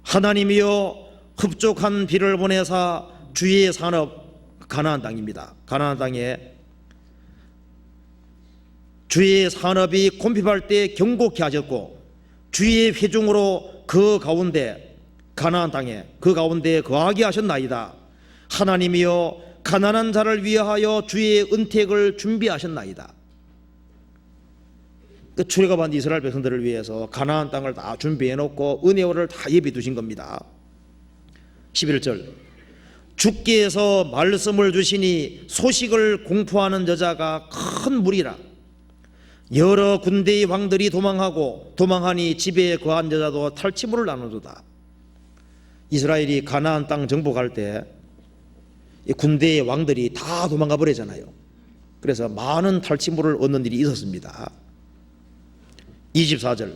하나님이여 흡족한 비를 보내사 주의 산업, 가나안 땅입니다. 가나안 땅에 주의 산업이 곰핍할 때 경고케 하셨고 주의 회중으로 그 가운데, 가나안 땅에 그 가운데 거하게 하셨나이다. 하나님이여 가난한 자를 위하여 주의 은택을 준비하셨나이다. 그 출애굽한 이스라엘 백성들을 위해서 가나안 땅을 다 준비해 놓고 은혜호를 다 예비 두신 겁니다. 11절 주께서 말씀을 주시니 소식을 공포하는 여자가 큰 무리라. 여러 군대의 왕들이 도망하니 집에 거한 여자도 탈취물을 나누도다. 이스라엘이 가나안 땅 정복할 때 군대의 왕들이 다 도망가 버리잖아요. 그래서 많은 탈취물을 얻는 일이 있었습니다. 24절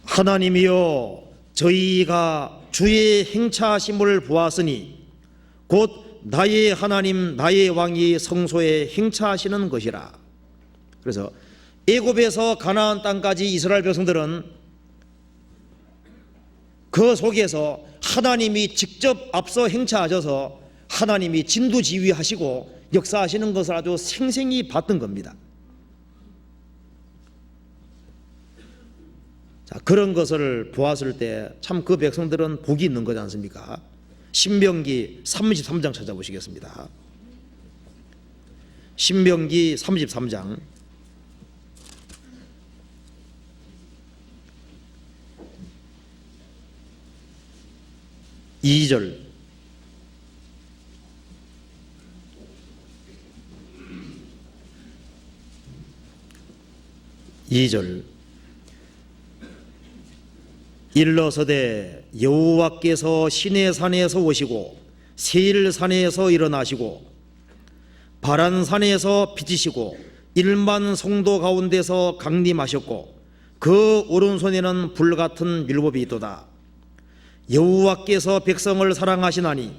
하나님이여 저희가 주의 행차하심을 보았으니 곧 나의 하나님 나의 왕이 성소에 행차하시는 것이라. 그래서 애굽에서 가나안 땅까지 이스라엘 백성들은 그 속에서 하나님이 직접 앞서 행차하셔서 하나님이 진두지휘하시고 역사하시는 것을 아주 생생히 봤던 겁니다. 자, 그런 것을 보았을 때 참 그 백성들은 복이 있는 거지 않습니까? 신명기 33장 찾아보시겠습니다. 신명기 33장 2절 일러서되 여호와께서 시내산에서 오시고 세일산에서 일어나시고 바란산에서 비치시고 1만 성도 가운데서 강림하셨고 그 오른손에는 불같은 율법이 있도다. 여호와께서 백성을 사랑하시나니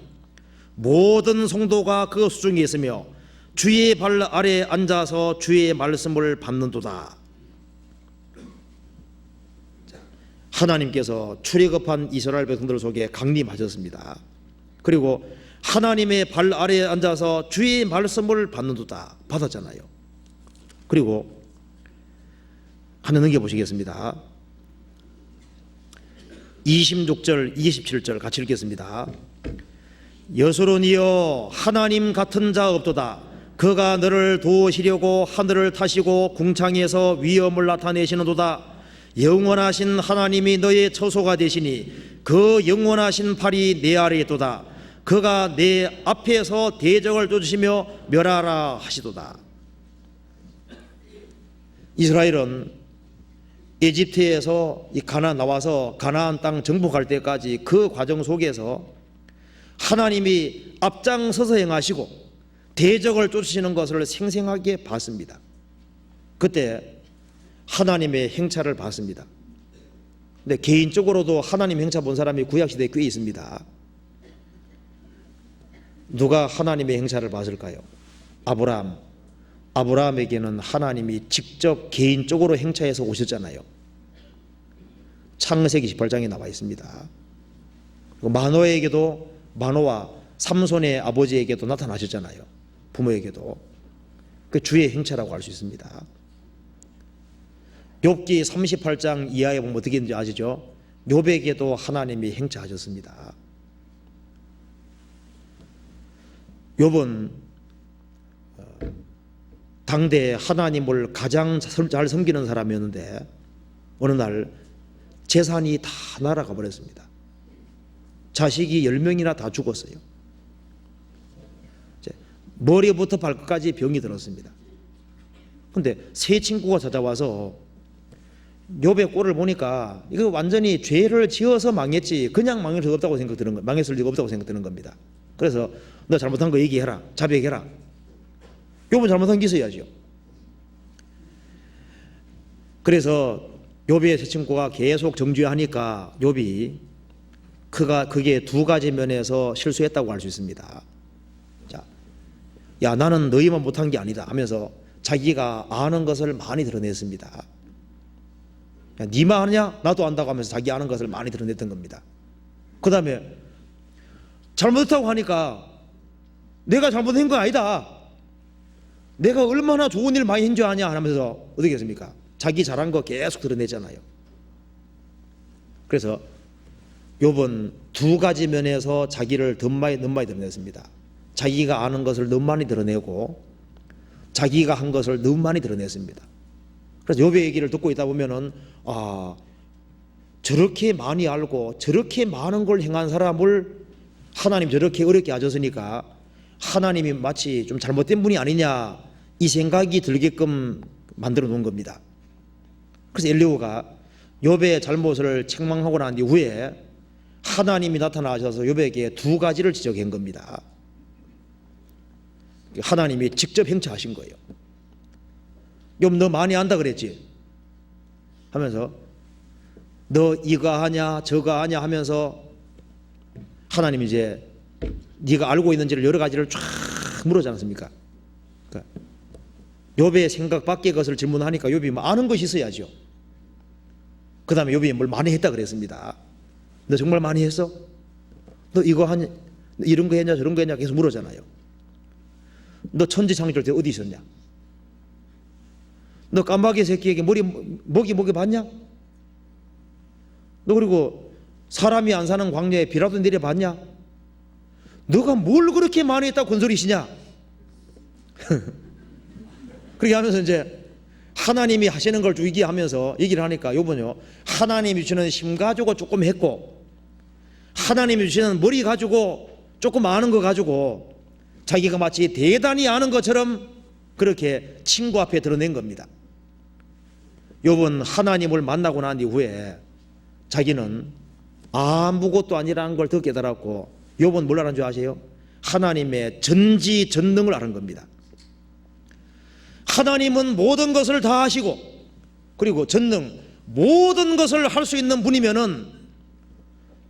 모든 성도가 그 수중에 있으며 주의 발 아래 앉아서 주의 말씀을 받는도다. 하나님께서 출애굽한 이스라엘 백성들 속에 강림하셨습니다. 그리고 하나님의 발 아래에 앉아서 주의 말씀을 받는도다. 받았잖아요. 그리고 하나 넘겨보시겠습니다. 26절 27절 같이 읽겠습니다. 여수론이여 하나님 같은 자 없도다. 그가 너를 도우시려고 하늘을 타시고 궁창에서 위엄을 나타내시는도다. 영원하신 하나님이 너의 처소가 되시니 그 영원하신 팔이 내 아래에 있도다. 그가 내 앞에서 대적을 쫓으시며 멸하라 하시도다. 이스라엘은 에집트에서 나와서 가나안 땅 정복할 때까지 그 과정 속에서 하나님이 앞장서서 행하시고 대적을 쫓으시는 것을 생생하게 봤습니다. 그때 하나님의 행차를 봤습니다. 근데 개인적으로도 하나님 행차 본 사람이 구약시대에 꽤 있습니다. 누가 하나님의 행차를 봤을까요? 아브라함에게는 하나님이 직접 개인적으로 행차해서 오셨잖아요. 창세기 18장에 나와 있습니다. 마노와 삼손의 아버지에게도 나타나셨잖아요. 부모에게도. 그 주의 행차라고 할 수 있습니다. 욥기 38장 이하에 보면 어떻게 되는지 아시죠? 욥에게도 하나님이 행차하셨습니다. 욥은 당대 하나님을 가장 잘 섬기는 사람이었는데 어느 날 재산이 다 날아가 버렸습니다. 자식이 10명이나 다 죽었어요. 머리부터 발끝까지 병이 들었습니다. 근데 세 친구가 찾아와서 욥의 꼴을 보니까 이거 완전히 죄를 지어서 망했지 그냥 망했을 리가 없다고 생각드는 겁니다. 그래서 너 잘못한 거 얘기해라. 자백해라. 욥은 잘못한 게 있어야죠. 그래서 욥의 세 친구가 계속 정죄하니까 욥이 그게 두 가지 면에서 실수했다고 할 수 있습니다. 자, 야 나는 너희만 못한 게 아니다 하면서 자기가 아는 것을 많이 드러냈습니다. 야, 니만 아느냐? 나도 안다고 하면서 자기 아는 것을 많이 드러냈던 겁니다. 그 다음에 잘못했다고 하니까 내가 잘못한 거 아니다. 내가 얼마나 좋은 일 많이 한 줄 아냐 하면서 어떻게 했습니까? 자기 잘한 거 계속 드러내잖아요. 그래서 욥은 두 가지 면에서 자기를 너무 많이 드러냈습니다. 자기가 아는 것을 너무 많이 드러내고 자기가 한 것을 너무 많이 드러냈습니다. 그래서 욥의 얘기를 듣고 있다 보면은 저렇게 많이 알고 저렇게 많은 걸 행한 사람을 하나님 저렇게 어렵게 하셨으니까 하나님이 마치 좀 잘못된 분이 아니냐 이 생각이 들게끔 만들어 놓은 겁니다. 그래서 엘리후가 욥의 잘못을 책망하고 난 이후에 하나님이 나타나셔서 욥에게 두 가지를 지적한 겁니다. 하나님이 직접 행차하신 거예요. 욥 너 많이 안다 그랬지? 하면서 너 이거 하냐 저거 하냐 하면서 하나님이 이제 네가 알고 있는지를 여러 가지를 쫙 물었지 않습니까? 그러니까 욥의 생각 밖의 것을 질문하니까 욥이 뭐 아는 것이 있어야죠. 그 다음에 욥이 뭘 많이 했다 그랬습니다. 너 정말 많이 했어? 너 이거 하냐? 너 이런 거 했냐 저런 거 했냐 계속 물었잖아요. 너 천지창조할 때 어디 있었냐? 너 깜박이 새끼에게 먹이 봤냐? 너 그리고 사람이 안 사는 광야에 비라도 내려봤냐? 너가 뭘 그렇게 많이 했다고 건소리시냐? 그렇게 하면서 이제 하나님이 하시는 걸 얘기하면서 얘기를 하니까 요번요 하나님이 주시는 힘 가지고 조금 했고 하나님이 주시는 머리 가지고 조금 아는 거 가지고 자기가 마치 대단히 아는 것처럼 그렇게 친구 앞에 드러낸 겁니다. 욥은 하나님을 만나고 난 이후에 자기는 아무것도 아니라는 걸 더 깨달았고 욥은 뭘 알았는 줄 아세요? 하나님의 전지전능을 아는 겁니다. 하나님은 모든 것을 다 하시고 그리고 전능 모든 것을 할 수 있는 분이면은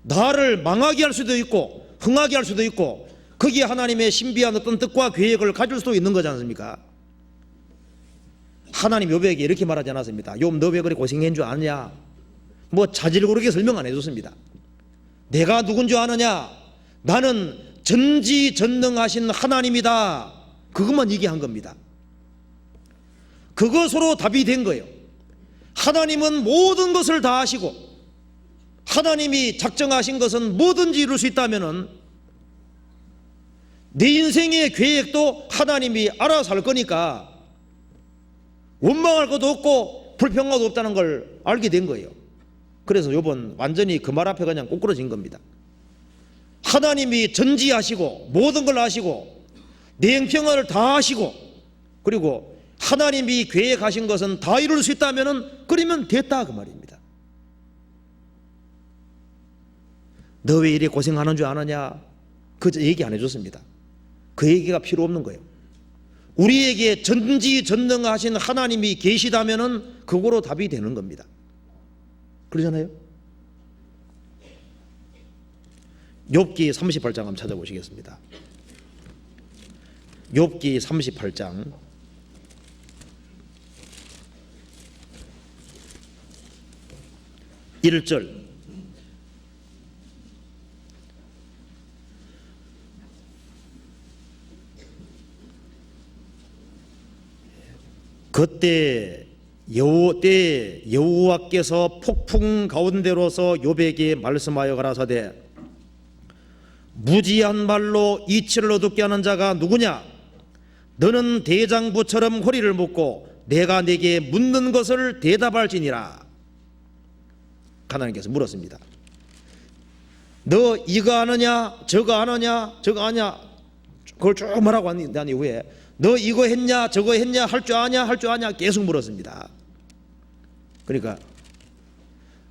나를 망하게 할 수도 있고 흥하게 할 수도 있고 거기에 하나님의 신비한 어떤 뜻과 계획을 가질 수도 있는 거지 않습니까? 하나님 욥에게 이렇게 말하지 않았습니다. 욥 너 왜 그래 고생한 줄 아느냐? 뭐 자질구레게 설명 안 해줬습니다. 내가 누군 줄 아느냐? 나는 전지전능하신 하나님이다. 그것만 얘기한 겁니다. 그것으로 답이 된 거예요. 하나님은 모든 것을 다 하시고 하나님이 작정하신 것은 뭐든지 이룰 수 있다면은 내 인생의 계획도 하나님이 알아서 할 거니까 원망할 것도 없고 불평도 없다는 걸 알게 된 거예요. 그래서 욥은 완전히 그 말 앞에 그냥 꼬꾸러진 겁니다. 하나님이 전지하시고 모든 걸 아시고 내 형평을 다 아시고 그리고 하나님이 계획하신 것은 다 이룰 수 있다면은 그러면 됐다 그 말입니다. 너 왜 이래 고생하는 줄 아느냐? 그 얘기 안 해줬습니다. 그 얘기가 필요 없는 거예요. 우리에게 전지전능하신 하나님이 계시다면은 그거로 답이 되는 겁니다. 그러잖아요. 욥기 38장 한번 찾아보시겠습니다. 욥기 38장 1절 그때 여호와께서 폭풍 가운데로서 욥에게 말씀하여 가라사대 무지한 말로 이치를 어둡게 하는 자가 누구냐? 너는 대장부처럼 허리를 묶고 내가 내게 묻는 것을 대답할지니라. 하나님께서 물었습니다. 너 이거 아느냐? 저거 아느냐? 저거 아냐? 그걸 쭉 말하고 난 이후에 너 이거 했냐? 저거 했냐? 할 줄 아냐? 할 줄 아냐? 계속 물었습니다. 그러니까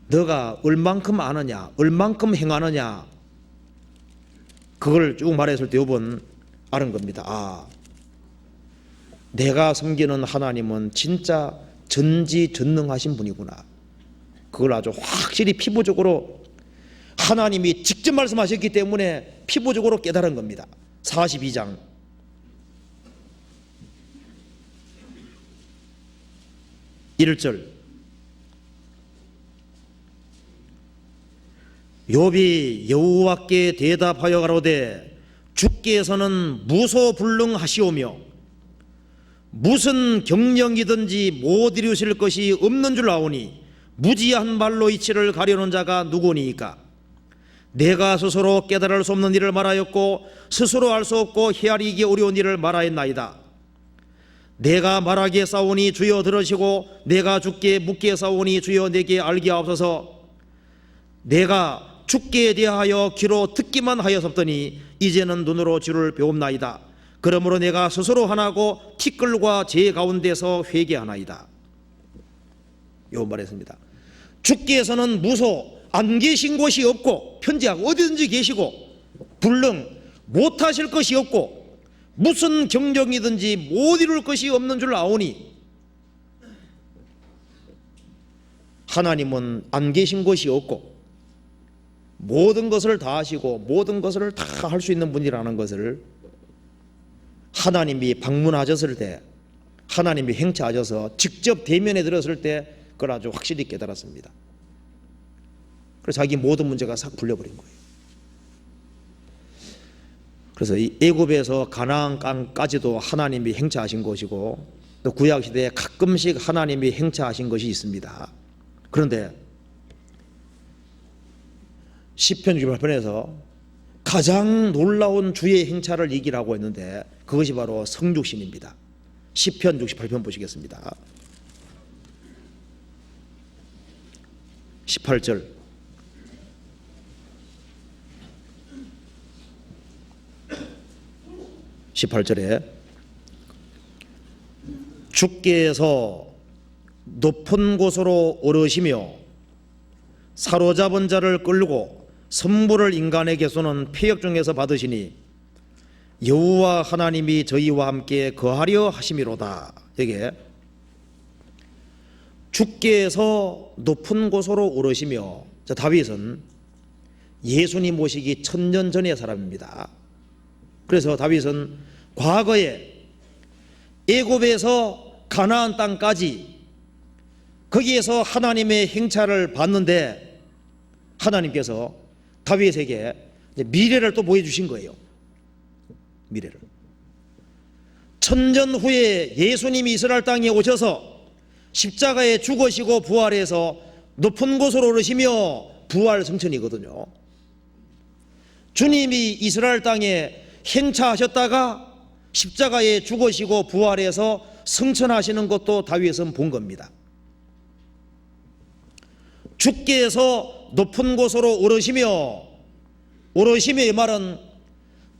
너가 얼만큼 아느냐? 얼만큼 행하느냐? 그걸 쭉 말했을 때 욥은 아는 겁니다. 내가 섬기는 하나님은 진짜 전지전능하신 분이구나. 그걸 아주 확실히 피부적으로 하나님이 직접 말씀하셨기 때문에 피부적으로 깨달은 겁니다. 42장 1절 욥이 여호와께 대답하여 가로되 주께서는 무소불능하시오며 무슨 경령이든지 못 이루실 것이 없는 줄 아오니 무지한 말로 이치를 가려는 자가 누구니이까? 내가 스스로 깨달을 수 없는 일을 말하였고 스스로 알 수 없고 헤아리기 어려운 일을 말하였나이다. 내가 말하기에 싸우니 주여 들으시고 내가 죽게 묻기에 싸우니 주여 내게 알게 하옵소서. 내가 죽기에 대하여 귀로 듣기만 하였었더니 이제는 눈으로 주를 배움나이다. 그러므로 내가 스스로 하나고 티끌과 제 가운데서 회개하나이다. 요 말했습니다. 주께서는 무소 안 계신 곳이 없고 편지하고 어디든지 계시고 불능 못하실 것이 없고 무슨 경정이든지 못 이룰 것이 없는 줄 아오니 하나님은 안 계신 곳이 없고 모든 것을 다 하시고 모든 것을 다 할 수 있는 분이라는 것을 하나님이 방문하셨을 때, 하나님이 행차하셔서 직접 대면에 들었을 때 그걸 아주 확실히 깨달았습니다. 그래서 자기 모든 문제가 싹 풀려버린 거예요. 그래서 이 애굽에서 가나안 땅까지도 하나님이 행차하신 것이고 또 구약 시대에 가끔씩 하나님이 행차하신 것이 있습니다. 그런데 시편 68편에서 가장 놀라운 주의 행차를 얘기라고 했는데 그것이 바로 성육신입니다. 시편 68편 보시겠습니다. 18절 주께서 높은 곳으로 오르시며 사로잡은 자를 끌고 선물을 인간에게 쏘는 폐역 중에서 받으시니 여호와 하나님이 저희와 함께 거하려 하심이로다. 여기에 주께서 높은 곳으로 오르시며, 자, 다윗은 예수님 모시기 1000년 전의 사람입니다. 그래서 다윗은 과거에 애굽에서 가나안 땅까지 거기에서 하나님의 행차를 봤는데 하나님께서 다윗에게 미래를 또 보여주신 거예요. 미래를 1000년 후에 예수님이 이스라엘 땅에 오셔서 십자가에 죽으시고 부활해서 높은 곳으로 오르시며 부활 승천이거든요. 주님이 이스라엘 땅에 행차하셨다가 십자가에 죽으시고 부활해서 승천하시는 것도 다윗은 본 겁니다. 주께서 높은 곳으로 오르시며, 오르시며의 말은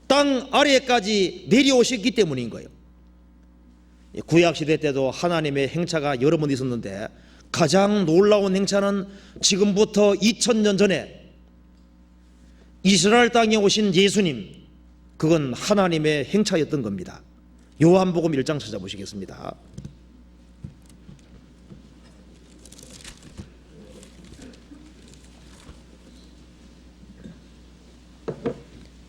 땅 아래까지 내려오셨기 때문인 거예요. 구약시대 때도 하나님의 행차가 여러 번 있었는데 가장 놀라운 행차는 지금부터 2000년 전에 이스라엘 땅에 오신 예수님, 그건 하나님의 행차였던 겁니다. 요한복음 1장 찾아보시겠습니다.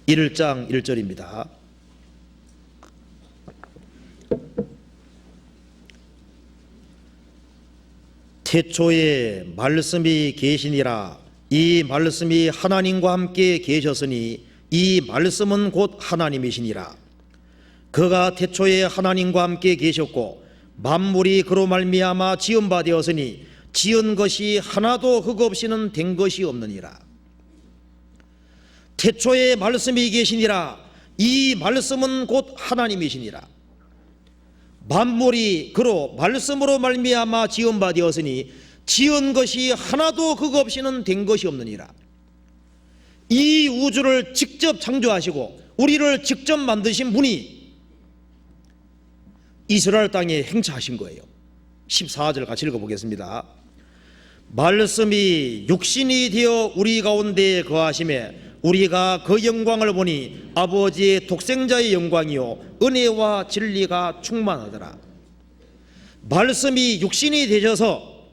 1장 1절입니다. 태초에 말씀이 계시니라. 이 말씀이 하나님과 함께 계셨으니 이 말씀은 곧 하나님이시니라. 그가 태초에 하나님과 함께 계셨고 만물이 그로 말미암아 지은 바 되었으니 지은 것이 하나도 흙 없이는 된 것이 없느니라. 태초에 말씀이 계시니라. 이 말씀은 곧 하나님이시니라. 만물이 그로 말씀으로 말미암아 지은 바 되었으니 지은 것이 하나도 흙 없이는 된 것이 없느니라. 이 우주를 직접 창조하시고 우리를 직접 만드신 분이 이스라엘 땅에 행차하신 거예요. 14절 같이 읽어보겠습니다. 말씀이 육신이 되어 우리 가운데 거하심에 우리가 그 영광을 보니 아버지의 독생자의 영광이요 은혜와 진리가 충만하더라. 말씀이 육신이 되셔서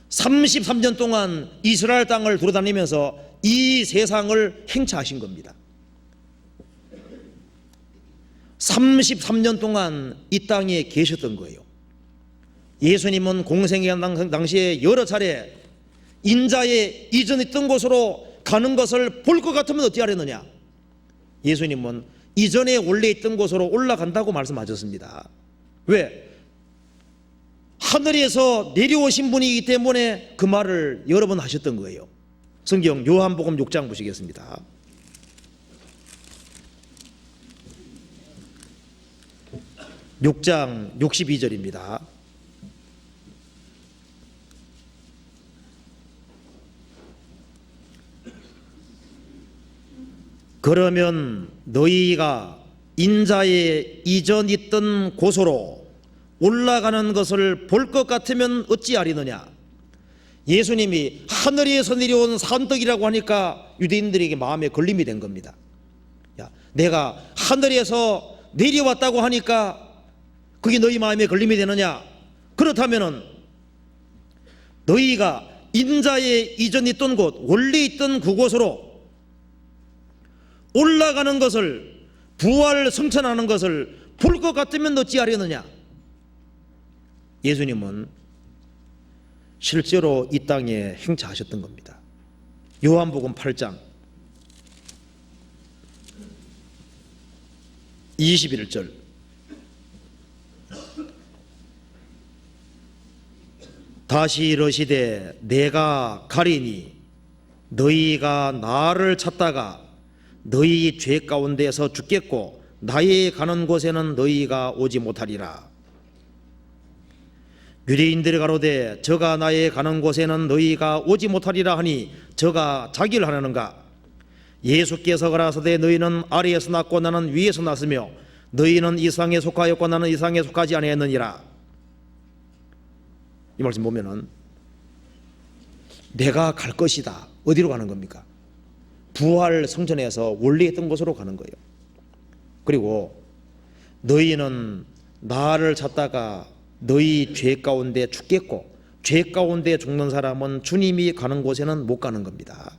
33년 동안 이스라엘 땅을 돌아다니면서 이 세상을 행차하신 겁니다. 33년 동안 이 땅에 계셨던 거예요. 예수님은 공생의 당시에 여러 차례 인자의 이전에 있던 곳으로 가는 것을 볼 것 같으면 어떻게 하려느냐. 예수님은 이전에 원래 있던 곳으로 올라간다고 말씀하셨습니다. 왜? 하늘에서 내려오신 분이기 때문에 그 말을 여러 번 하셨던 거예요. 성경 요한복음 6장 보시겠습니다. 6장 62절입니다. 그러면 너희가 인자의 이전 있던 곳으로 올라가는 것을 볼 것 같으면 어찌하리느냐. 예수님이 하늘에서 내려온 산떡이라고 하니까 유대인들에게 마음에 걸림이 된 겁니다. 야, 내가 하늘에서 내려왔다고 하니까 그게 너희 마음에 걸림이 되느냐. 그렇다면은 너희가 인자의 이전 있던 곳, 원래 있던 그곳으로 올라가는 것을, 부활 성천하는 것을 볼 것 같으면 어찌하려느냐. 예수님은 실제로 이 땅에 행차하셨던 겁니다. 요한복음 8장 21절 다시 이르시되 내가 가리니 너희가 나를 찾다가 너희 죄 가운데서 죽겠고 나의 가는 곳에는 너희가 오지 못하리라. 유대인들이 가로되 저가 나의 가는 곳에는 너희가 오지 못하리라 하니 저가 자기를 하려는가. 예수께서 가라사대 너희는 아래에서 났고 나는 위에서 났으며 너희는 이 세상에 속하였고 나는 이 세상에 속하지 아니하였느니라. 이 말씀 보면은 내가 갈 것이다. 어디로 가는 겁니까? 부활 성전에서 원래 있던 곳으로 가는 거예요. 그리고 너희는 나를 찾다가 너희 죄 가운데 죽겠고 죄 가운데 죽는 사람은 주님이 가는 곳에는 못 가는 겁니다.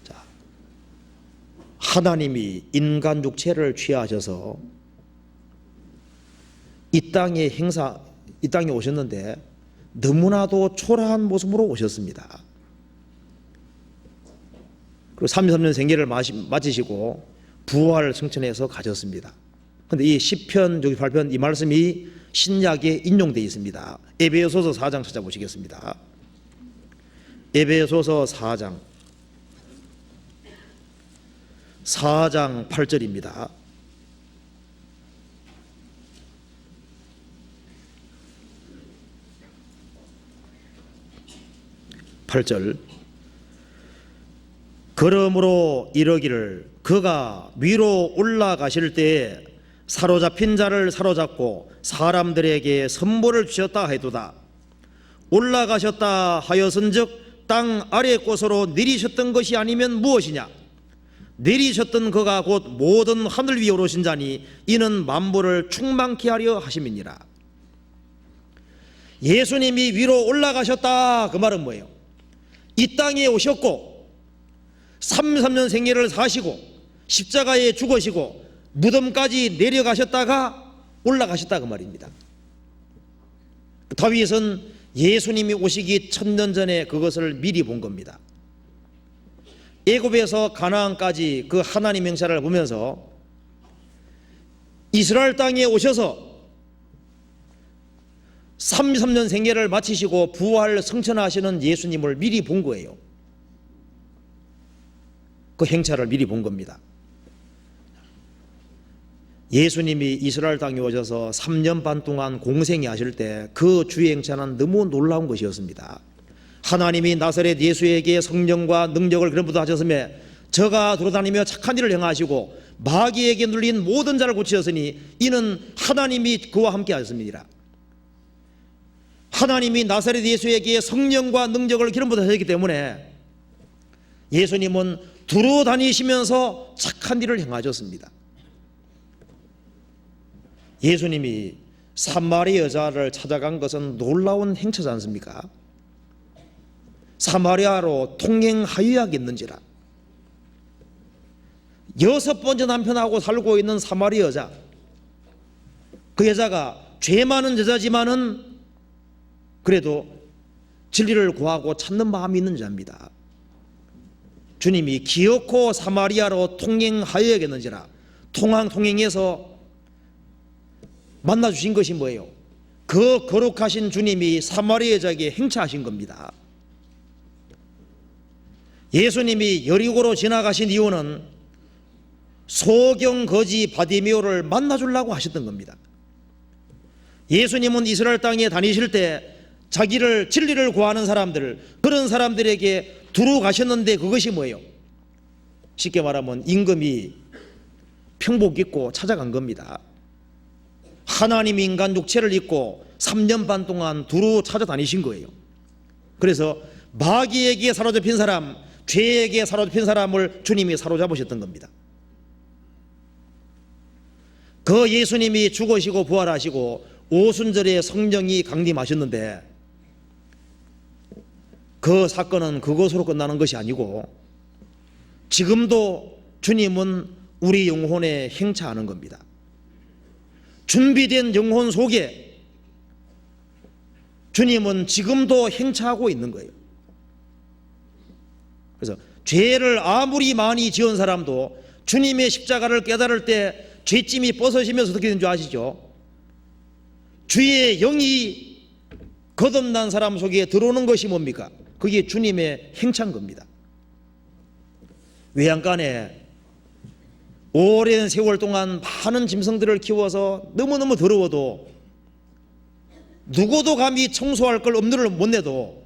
자, 하나님이 인간 육체를 취하셔서 이 땅에 오셨는데 너무나도 초라한 모습으로 오셨습니다. 그리고 33년 생애를 마치시고 부활 성천에서 가셨습니다. 그런데 이 시편 68편 이 말씀이 신약에 인용되어 있습니다. 에베소서 4장 찾아보시겠습니다. 에베소서 4장 8절입니다. 8절 그러므로 이러기를 그가 위로 올라가실 때에 사로잡힌 자를 사로잡고 사람들에게 선물을 주셨다 하도다. 올라가셨다 하여선즉 땅 아래 곳으로 내리셨던 것이 아니면 무엇이냐. 내리셨던 그가 곧 모든 하늘 위에 오르신 자니 이는 만물을 충만케 하려 하심이니라. 예수님이 위로 올라가셨다 그 말은 뭐예요? 이 땅에 오셨고 33년 생애를 사시고 십자가에 죽으시고 무덤까지 내려가셨다가 올라가셨다 그 말입니다. 다윗은 예수님이 오시기 1000년 전에 그것을 미리 본 겁니다. 애굽에서 가나안까지 그 하나님 행사를 보면서 이스라엘 땅에 오셔서 33년 생애를 마치시고 부활 성천하시는 예수님을 미리 본 거예요. 그 행차를 미리 본 겁니다. 예수님이 이스라엘 땅에 오셔서 3년 반 동안 공생이 하실 때 그 주의 행차는 너무 놀라운 것이었습니다. 하나님이 나사렛 예수에게 성령과 능력을 그런부터 하셨으며 저가 돌아다니며 착한 일을 행하시고 마귀에게 눌린 모든 자를 고치셨으니 이는 하나님이 그와 함께 하셨습니다. 하나님이 나사렛 예수에게 성령과 능력을 기름부터 하셨기 때문에 예수님은 두루 다니시면서 착한 일을 행하셨습니다. 예수님이 사마리 여자를 찾아간 것은 놀라운 행차지 않습니까? 사마리아로 통행하여야겠는지라. 6번째 남편하고 살고 있는 사마리 여자, 그 여자가 죄 많은 여자지만은 그래도 진리를 구하고 찾는 마음이 있는 자입니다. 주님이 기어코 사마리아로 통행하여야겠는지라. 통행해서 만나주신 것이 뭐예요? 그 거룩하신 주님이 사마리아 여자에게 행차하신 겁니다. 예수님이 여리고로 지나가신 이유는 소경 거지 바디메오를 만나주려고 하셨던 겁니다. 예수님은 이스라엘 땅에 다니실 때 자기를 진리를 구하는 사람들, 그런 사람들에게 두루 가셨는데 그것이 뭐예요? 쉽게 말하면 임금이 평복 입고 찾아간 겁니다. 하나님이 인간 육체를 입고 3년 반 동안 두루 찾아다니신 거예요. 그래서 마귀에게 사로잡힌 사람, 죄에게 사로잡힌 사람을 주님이 사로잡으셨던 겁니다. 그 예수님이 죽으시고 부활하시고 오순절에 성령이 강림하셨는데 그 사건은 그것으로 끝나는 것이 아니고 지금도 주님은 우리 영혼에 행차하는 겁니다. 준비된 영혼 속에 주님은 지금도 행차하고 있는 거예요. 그래서 죄를 아무리 많이 지은 사람도 주님의 십자가를 깨달을 때 죄짐이 벗어지면서 어떻게 되는 줄 아시죠? 주의 영이 거듭난 사람 속에 들어오는 것이 뭡니까? 그게 주님의 행차인 겁니다. 외양간에 오랜 세월 동안 많은 짐승들을 키워서 너무너무 더러워도 누구도 감히 청소할 걸 엄두를 못 내도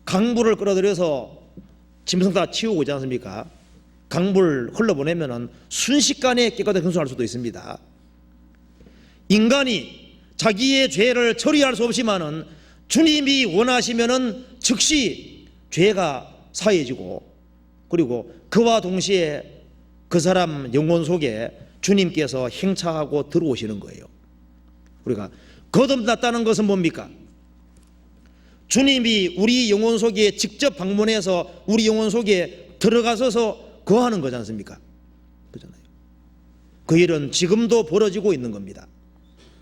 강물을 끌어들여서 짐승 다 치우고 있지 않습니까? 강물 흘러보내면 순식간에 깨끗하게 청소할 수도 있습니다. 인간이 자기의 죄를 처리할 수 없지만은 주님이 원하시면은 즉시 죄가 사해지고, 그리고 그와 동시에 그 사람 영혼 속에 주님께서 행차하고 들어오시는 거예요. 우리가 거듭났다는 것은 뭡니까? 주님이 우리 영혼 속에 직접 방문해서 우리 영혼 속에 들어가서서 거하는 거지 않습니까? 그렇잖아요. 그 일은 지금도 벌어지고 있는 겁니다.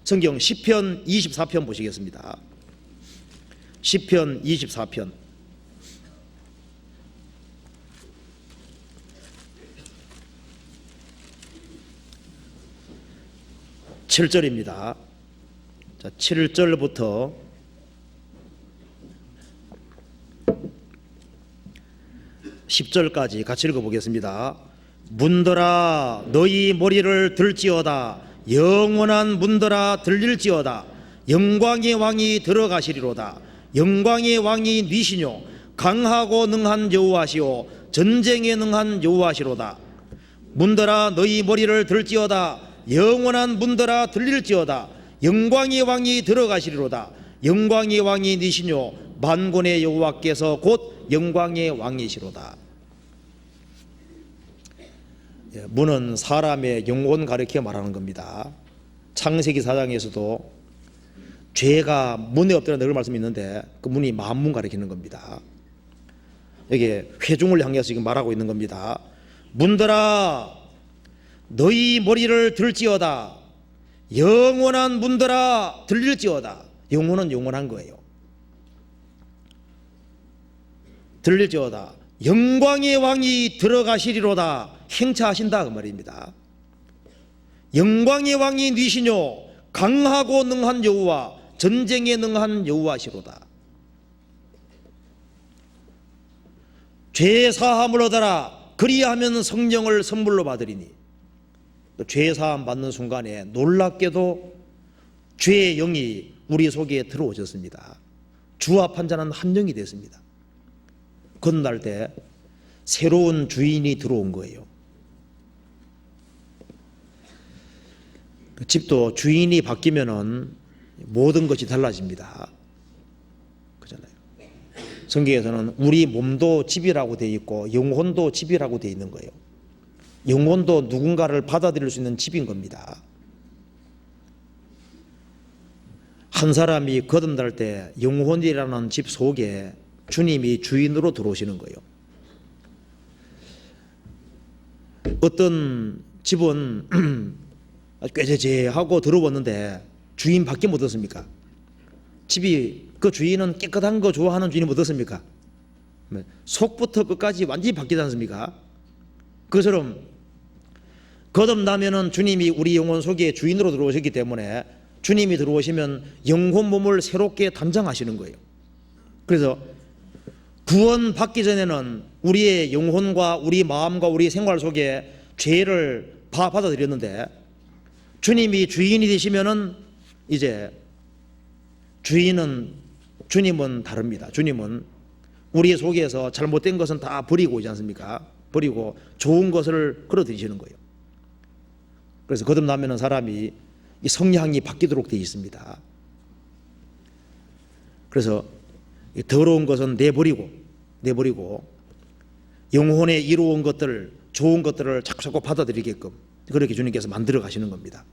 성경 시편 24편 보시겠습니다. 시편 24편 7절입니다. 자, 7절부터 10절까지 같이 읽어보겠습니다. 문들아 너희 머리를 들지어다. 영원한 문들아 들릴지어다. 영광의 왕이 들어가시리로다. 영광의 왕이 니시뇨. 강하고 능한 여호와시오. 전쟁에 능한 여호와시로다. 문들아 너희 머리를 들지어다. 영원한 문들아 들릴지어다. 영광의 왕이 들어가시리로다. 영광의 왕이 니시뇨. 만군의 여호와께서 곧 영광의 왕이시로다. 문은 사람의 영혼 가리켜 말하는 겁니다. 창세기 4장에서도 죄가 문에 없다는 늘 말씀이 있는데 그 문이 만문 가리키는 겁니다. 여기 회중을 향해서 지금 말하고 있는 겁니다. 문들아 너희 머리를 들지어다. 영원한 문들아 들릴지어다. 영혼은 영원한 거예요. 들릴지어다. 영광의 왕이 들어가시리로다. 행차하신다 그 말입니다. 영광의 왕이 니시뇨. 강하고 능한 여호와. 전쟁에 능한 여호와시로다. 죄 사함을 얻어라. 그리하면 성령을 선물로 받으리니. 죄 사함 받는 순간에 놀랍게도 죄의 영이 우리 속에 들어오셨습니다. 주합한 자는 한 영이 됐습니다. 건날 때 새로운 주인이 들어온 거예요. 그 집도 주인이 바뀌면은 모든 것이 달라집니다. 그렇잖아요. 성경에서는 우리 몸도 집이라고 되어 있고 영혼도 집이라고 되어 있는 거예요. 영혼도 누군가를 받아들일 수 있는 집인 겁니다. 한 사람이 거듭날 때 영혼이라는 집 속에 주님이 주인으로 들어오시는 거예요. 어떤 집은 꾀죄죄하고 들어왔는데 주인 바뀌면 어떻습니까? 집이 그 주인은 깨끗한 거 좋아하는 주인이 어떻습니까? 속부터 끝까지 완전히 바뀌지 않습니까? 그처럼 거듭나면은 주님이 우리 영혼 속에 주인으로 들어오셨기 때문에 주님이 들어오시면 영혼 몸을 새롭게 단장하시는 거예요. 그래서 구원 받기 전에는 우리의 영혼과 우리 마음과 우리 생활 속에 죄를 받아들였는데, 주님이 주인이 되시면은 이제 주님은 다릅니다. 주님은 우리 속에서 잘못된 것은 다 버리고 있지 않습니까? 버리고 좋은 것을 끌어들이시는 거예요. 그래서 거듭나면은 사람이 이 성향이 바뀌도록 되어 있습니다. 그래서 더러운 것은 내버리고 영혼에 이로운 것들, 좋은 것들을 자꾸 받아들이게끔 그렇게 주님께서 만들어 가시는 겁니다.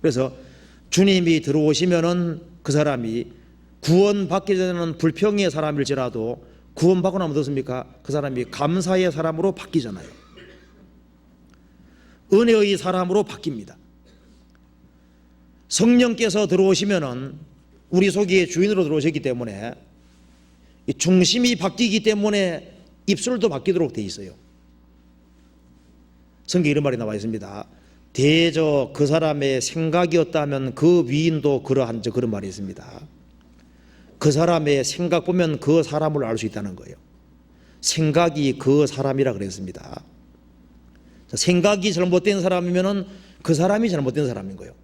그래서 주님이 들어오시면은 그 사람이 구원받기 전에는 불평의 사람일지라도 구원받고 나면 어떻습니까? 그 사람이 감사의 사람으로 바뀌잖아요. 은혜의 사람으로 바뀝니다. 성령께서 들어오시면은 우리 속에 주인으로 들어오셨기 때문에 이 중심이 바뀌기 때문에 입술도 바뀌도록 돼 있어요. 성경에 이런 말이 나와 있습니다. 대저 그 사람의 생각이었다면 그 위인도 그러한저, 그런 말이 있습니다. 그 사람의 생각 보면 그 사람을 알 수 있다는 거예요. 생각이 그 사람이라 그랬습니다. 생각이 잘못된 사람이면은 그 사람이 잘못된 사람인 거예요.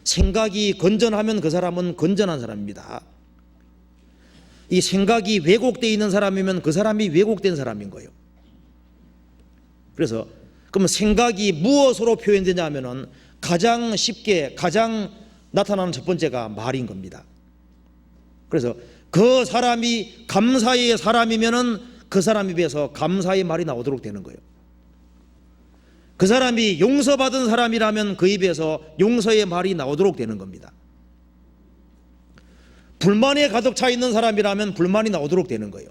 생각이 건전하면 그 사람은 건전한 사람입니다. 이 생각이 왜곡되어 있는 사람이면 그 사람이 왜곡된 사람인 거예요. 그래서 그럼 생각이 무엇으로 표현되냐 하면은 가장 쉽게 가장 나타나는 첫 번째가 말인 겁니다. 그래서 그 사람이 감사의 사람이면은 그 사람 입에서 감사의 말이 나오도록 되는 거예요. 그 사람이 용서받은 사람이라면 그 입에서 용서의 말이 나오도록 되는 겁니다. 불만에 가득 차 있는 사람이라면 불만이 나오도록 되는 거예요.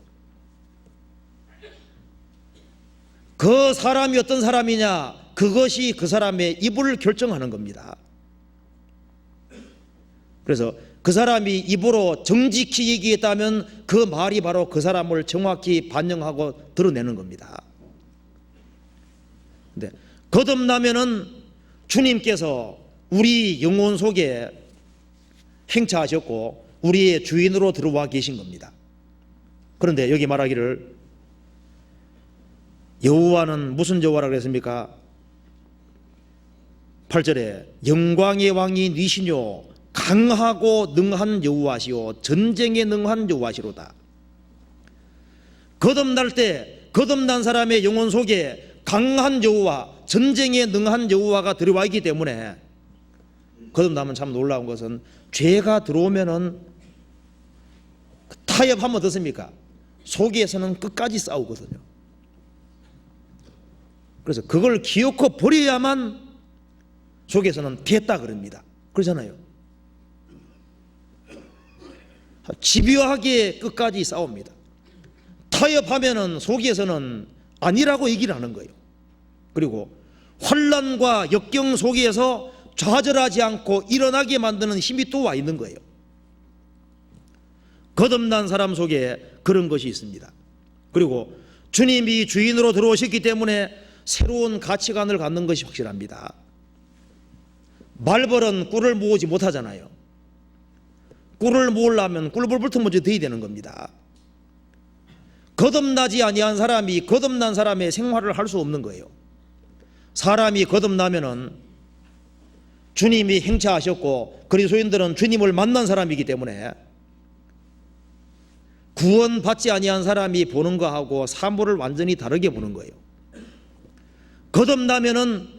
그 사람이 어떤 사람이냐, 그것이 그 사람의 입을 결정하는 겁니다. 그래서 그 사람이 입으로 정직히 얘기했다면 그 말이 바로 그 사람을 정확히 반영하고 드러내는 겁니다. 근데 거듭나면은 주님께서 우리 영혼 속에 행차하셨고 우리의 주인으로 들어와 계신 겁니다. 그런데 여기 말하기를 여호와는 무슨 여호와라 그랬습니까? 8절에 영광의 왕이 니시뇨 강하고 능한 여호와시오 전쟁에 능한 여호와시로다. 거듭날 때 거듭난 사람의 영혼 속에 강한 여호와, 전쟁에 능한 여호와가 들어와 있기 때문에 거듭나면 참 놀라운 것은 죄가 들어오면은 타협하면 어떻습니까? 속에서는 끝까지 싸우거든요. 그래서 그걸 기어코 버려야만 속에서는 됐다 그럽니다. 그러잖아요. 집요하게 끝까지 싸웁니다. 타협하면은 속에서는 아니라고 얘기를 하는 거예요. 그리고 환난과 역경 속에서 좌절하지 않고 일어나게 만드는 힘이 또 와 있는 거예요. 거듭난 사람 속에 그런 것이 있습니다. 그리고 주님이 주인으로 들어오셨기 때문에 새로운 가치관을 갖는 것이 확실합니다. 말벌은 꿀을 모으지 못하잖아요. 꿀을 모으려면 꿀벌부터 먼저 드어야 되는 겁니다. 거듭나지 아니한 사람이 거듭난 사람의 생활을 할 수 없는 거예요. 사람이 거듭나면은 주님이 행차하셨고 그리스도인들은 주님을 만난 사람이기 때문에 구원받지 아니한 사람이 보는 거하고 사물을 완전히 다르게 보는 거예요. 거듭나면은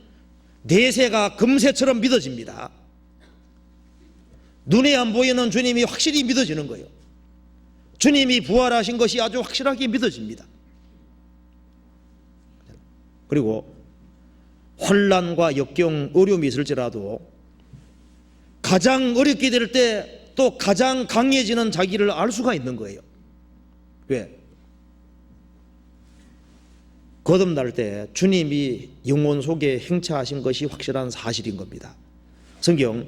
내세가 금세처럼 믿어집니다. 눈에 안 보이는 주님이 확실히 믿어지는 거예요. 주님이 부활하신 것이 아주 확실하게 믿어집니다. 그리고 환난과 역경, 어려움이 있을지라도 가장 어렵게 될 때 또 가장 강해지는 자기를 알 수가 있는 거예요. 왜? 거듭날 때 주님이 영혼 속에 행차하신 것이 확실한 사실인 겁니다. 성경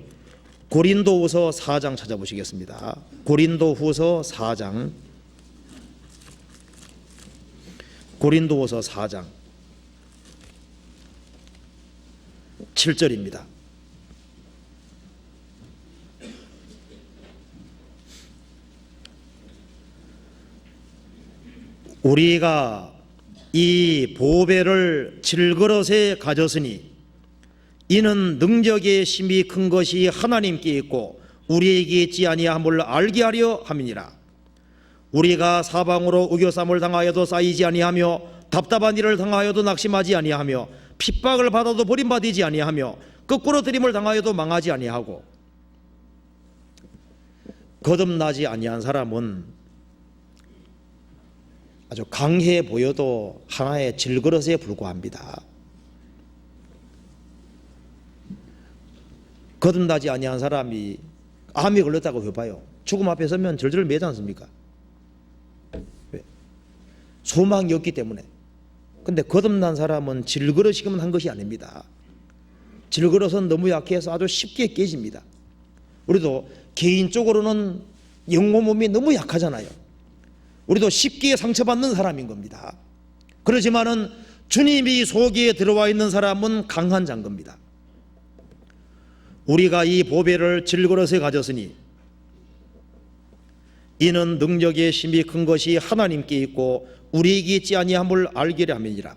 고린도후서 4장 찾아보시겠습니다. 고린도후서 4장, 고린도후서 4장 7절입니다. 우리가 이 보배를 질그릇에 가졌으니 이는 능력의 힘이 큰 것이 하나님께 있고 우리에게 있지 아니함을 알게 하려 함이니라. 우리가 사방으로 우겨쌈을 당하여도 쌓이지 아니하며 답답한 일을 당하여도 낙심하지 아니하며 핍박을 받아도 버림받지 아니하며 거꾸로 들임을 당하여도 망하지 아니하고 거듭나지 아니한 사람은 아주 강해 보여도 하나의 질그릇에 불과합니다. 거듭나지 아니한 사람이 암이 걸렸다고 해봐요. 죽음 앞에 서면 절절 매지 않습니까? 왜? 소망이 없기 때문에. 근데 거듭난 사람은 질그릇이기만 한 것이 아닙니다. 질그릇은 너무 약해서 아주 쉽게 깨집니다. 우리도 개인적으로는 영혼 몸이 너무 약하잖아요. 우리도 쉽게 상처받는 사람인 겁니다. 그렇지만은 주님이 속에 들어와 있는 사람은 강한 자인 겁니다. 우리가 이 보배를 질그릇에 가졌으니 이는 능력의 힘이 큰 것이 하나님께 있고 우리에게 있지 아니함을 알게 함이니라.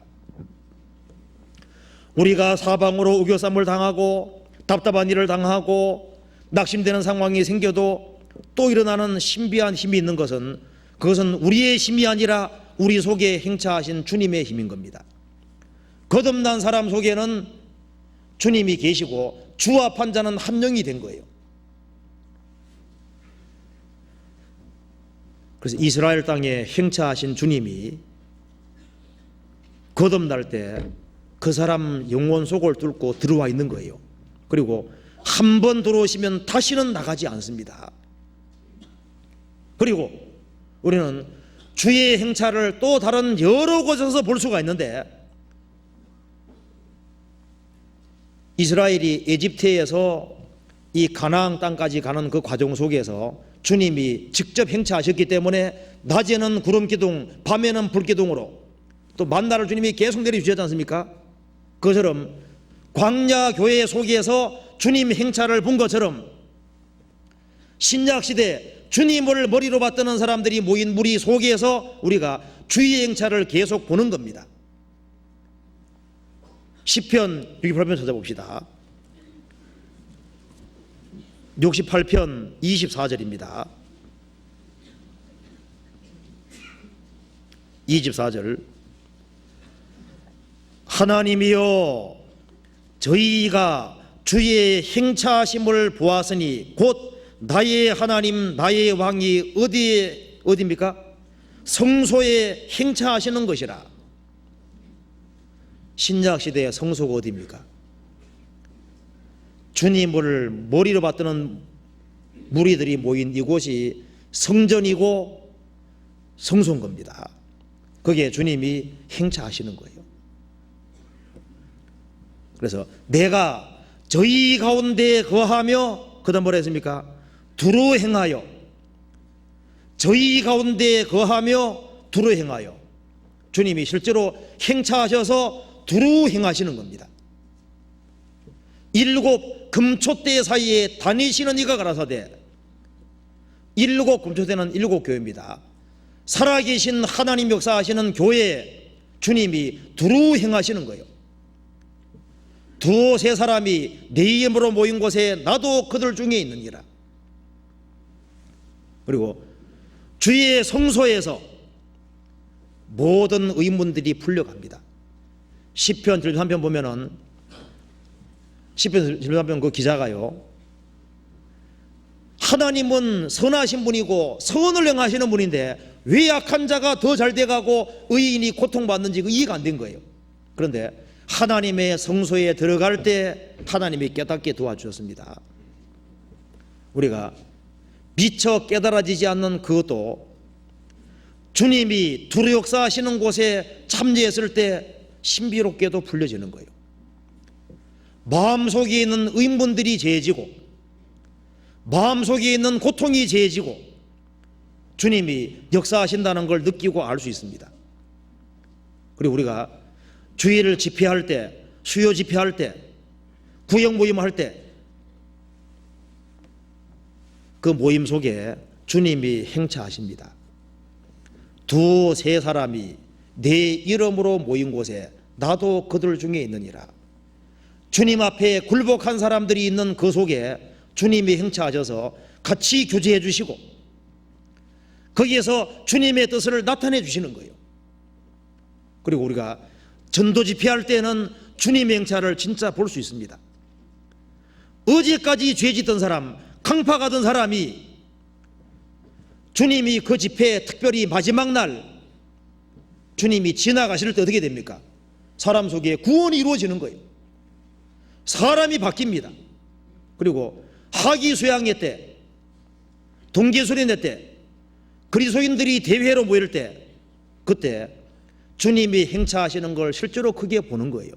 우리가 사방으로 우겨쌈을 당하고 답답한 일을 당하고 낙심되는 상황이 생겨도 또 일어나는 신비한 힘이 있는 것은 그것은 우리의 힘이 아니라 우리 속에 행차하신 주님의 힘인 겁니다. 거듭난 사람 속에는 주님이 계시고 주합한 자는 한 명이 된 거예요. 그래서 이스라엘 땅에 행차하신 주님이 거듭날 때 그 사람 영혼 속을 뚫고 들어와 있는 거예요. 그리고 한 번 들어오시면 다시는 나가지 않습니다. 그리고 우리는 주의 행차를 또 다른 여러 곳에서 볼 수가 있는데 이스라엘이 에집트에서 이 가나안 땅까지 가는 그 과정 속에서 주님이 직접 행차하셨기 때문에 낮에는 구름기둥, 밤에는 불기둥으로 또 만나를 주님이 계속 내려주셨지 않습니까? 그것처럼 광야 교회 속에서 주님 행차를 본 것처럼 신약시대 주님을 머리로 받드는 사람들이 모인 무리 속에서 우리가 주의 행차를 계속 보는 겁니다. 시편 68편 찾아봅시다. 68편 24절입니다. 24절 하나님이여 저희가 주의 행차하심을 보았으니 곧 나의 하나님 나의 왕이 어디입니까? 성소에 행차하시는 것이라. 신약시대의 성소가 어디입니까? 주님을 머리로 받드는 무리들이 모인 이곳이 성전이고 성소인 겁니다. 거기에 주님이 행차하시는 거예요. 그래서 내가 저희 가운데 거하며 그 다음 뭐라 했습니까? 두루 행하여 저희 가운데 거하며 두루 행하여 주님이 실제로 행차하셔서 두루 행하시는 겁니다. 7 금초대 사이에 다니시는 이가 가라사대 7 금초대는 7 교회입니다. 살아계신 하나님 역사하시는 교회에 주님이 두루 행하시는 거예요. 두어 세 사람이 내 이름으로 모인 곳에 나도 그들 중에 있느니라. 그리고 주의 성소에서 모든 의문들이 풀려갑니다. 시편 73편 보면은 시편 73편 그 기자가요, 하나님은 선하신 분이고 선을 행하시는 분인데 왜 약한 자가 더 잘 돼가고 의인이 고통받는지 이해가 안 된 거예요. 그런데 하나님의 성소에 들어갈 때 하나님이 깨닫게 도와주셨습니다. 우리가 미처 깨달아지지 않는 그것도 주님이 두루 역사하시는 곳에 참여했을 때 신비롭게도 풀려지는 거예요. 마음속에 있는 의문들이 제해지고 마음속에 있는 고통이 제해지고 주님이 역사하신다는 걸 느끼고 알 수 있습니다. 그리고 우리가 주일을 집회할 때, 수요 집회할 때, 구역 모임할 때 그 모임 속에 주님이 행차하십니다. 두세 사람이 내 이름으로 모인 곳에 나도 그들 중에 있느니라. 주님 앞에 굴복한 사람들이 있는 그 속에 주님이 행차하셔서 같이 교제해 주시고 거기에서 주님의 뜻을 나타내 주시는 거예요. 그리고 우리가 전도 집회할 때는 주님의 행차를 진짜 볼 수 있습니다. 어제까지 죄 짓던 사람, 강파 가던 사람이 주님이 그 집회 특별히 마지막 날 주님이 지나가실 때 어떻게 됩니까? 사람 속에 구원이 이루어지는 거예요. 사람이 바뀝니다. 그리고 하기수양회 때, 동계수련회 때, 그리스도인들이 대회로 모일 때, 그때 주님이 행차하시는 걸 실제로 크게 보는 거예요.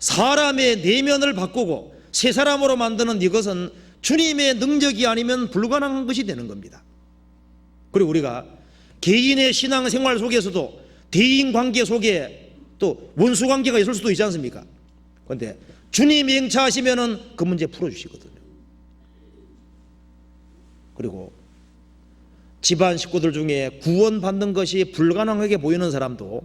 사람의 내면을 바꾸고 새 사람으로 만드는 이것은 주님의 능력이 아니면 불가능한 것이 되는 겁니다. 그리고 우리가 개인의 신앙생활 속에서도 대인관계 속에 또 원수관계가 있을 수도 있지 않습니까? 그런데 주님이 행차하시면은 그 문제 풀어주시거든요. 그리고 집안 식구들 중에 구원받는 것이 불가능하게 보이는 사람도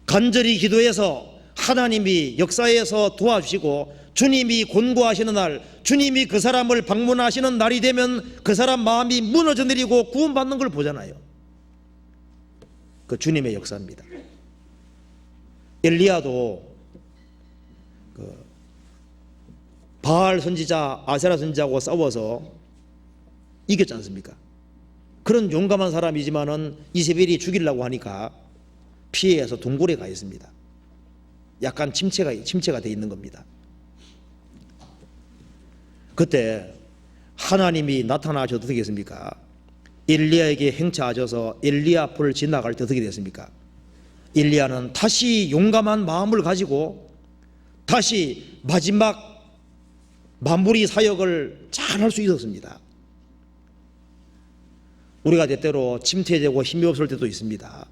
간절히 기도해서 하나님이 역사에서 도와주시고 주님이 권고하시는 날, 주님이 그 사람을 방문하시는 날이 되면 그 사람 마음이 무너져 내리고 구원받는 걸 보잖아요. 그 주님의 역사입니다. 엘리야도 그 바알 선지자, 아세라 선지자하고 싸워서 이겼지 않습니까? 그런 용감한 사람이지만은 이세벨이 죽이려고 하니까 피해서 동굴에 가 있습니다. 약간 침체가 돼 있는 겁니다. 그때 하나님이 나타나셔서 어떻게 했습니까? 엘리야에게 행차하셔서 엘리야 앞을 지나갈 때 어떻게 됐습니까? 엘리야는 다시 용감한 마음을 가지고 다시 마지막 마무리 사역을 잘 할 수 있었습니다. 우리가 때때로 침체되고 힘이 없을 때도 있습니다.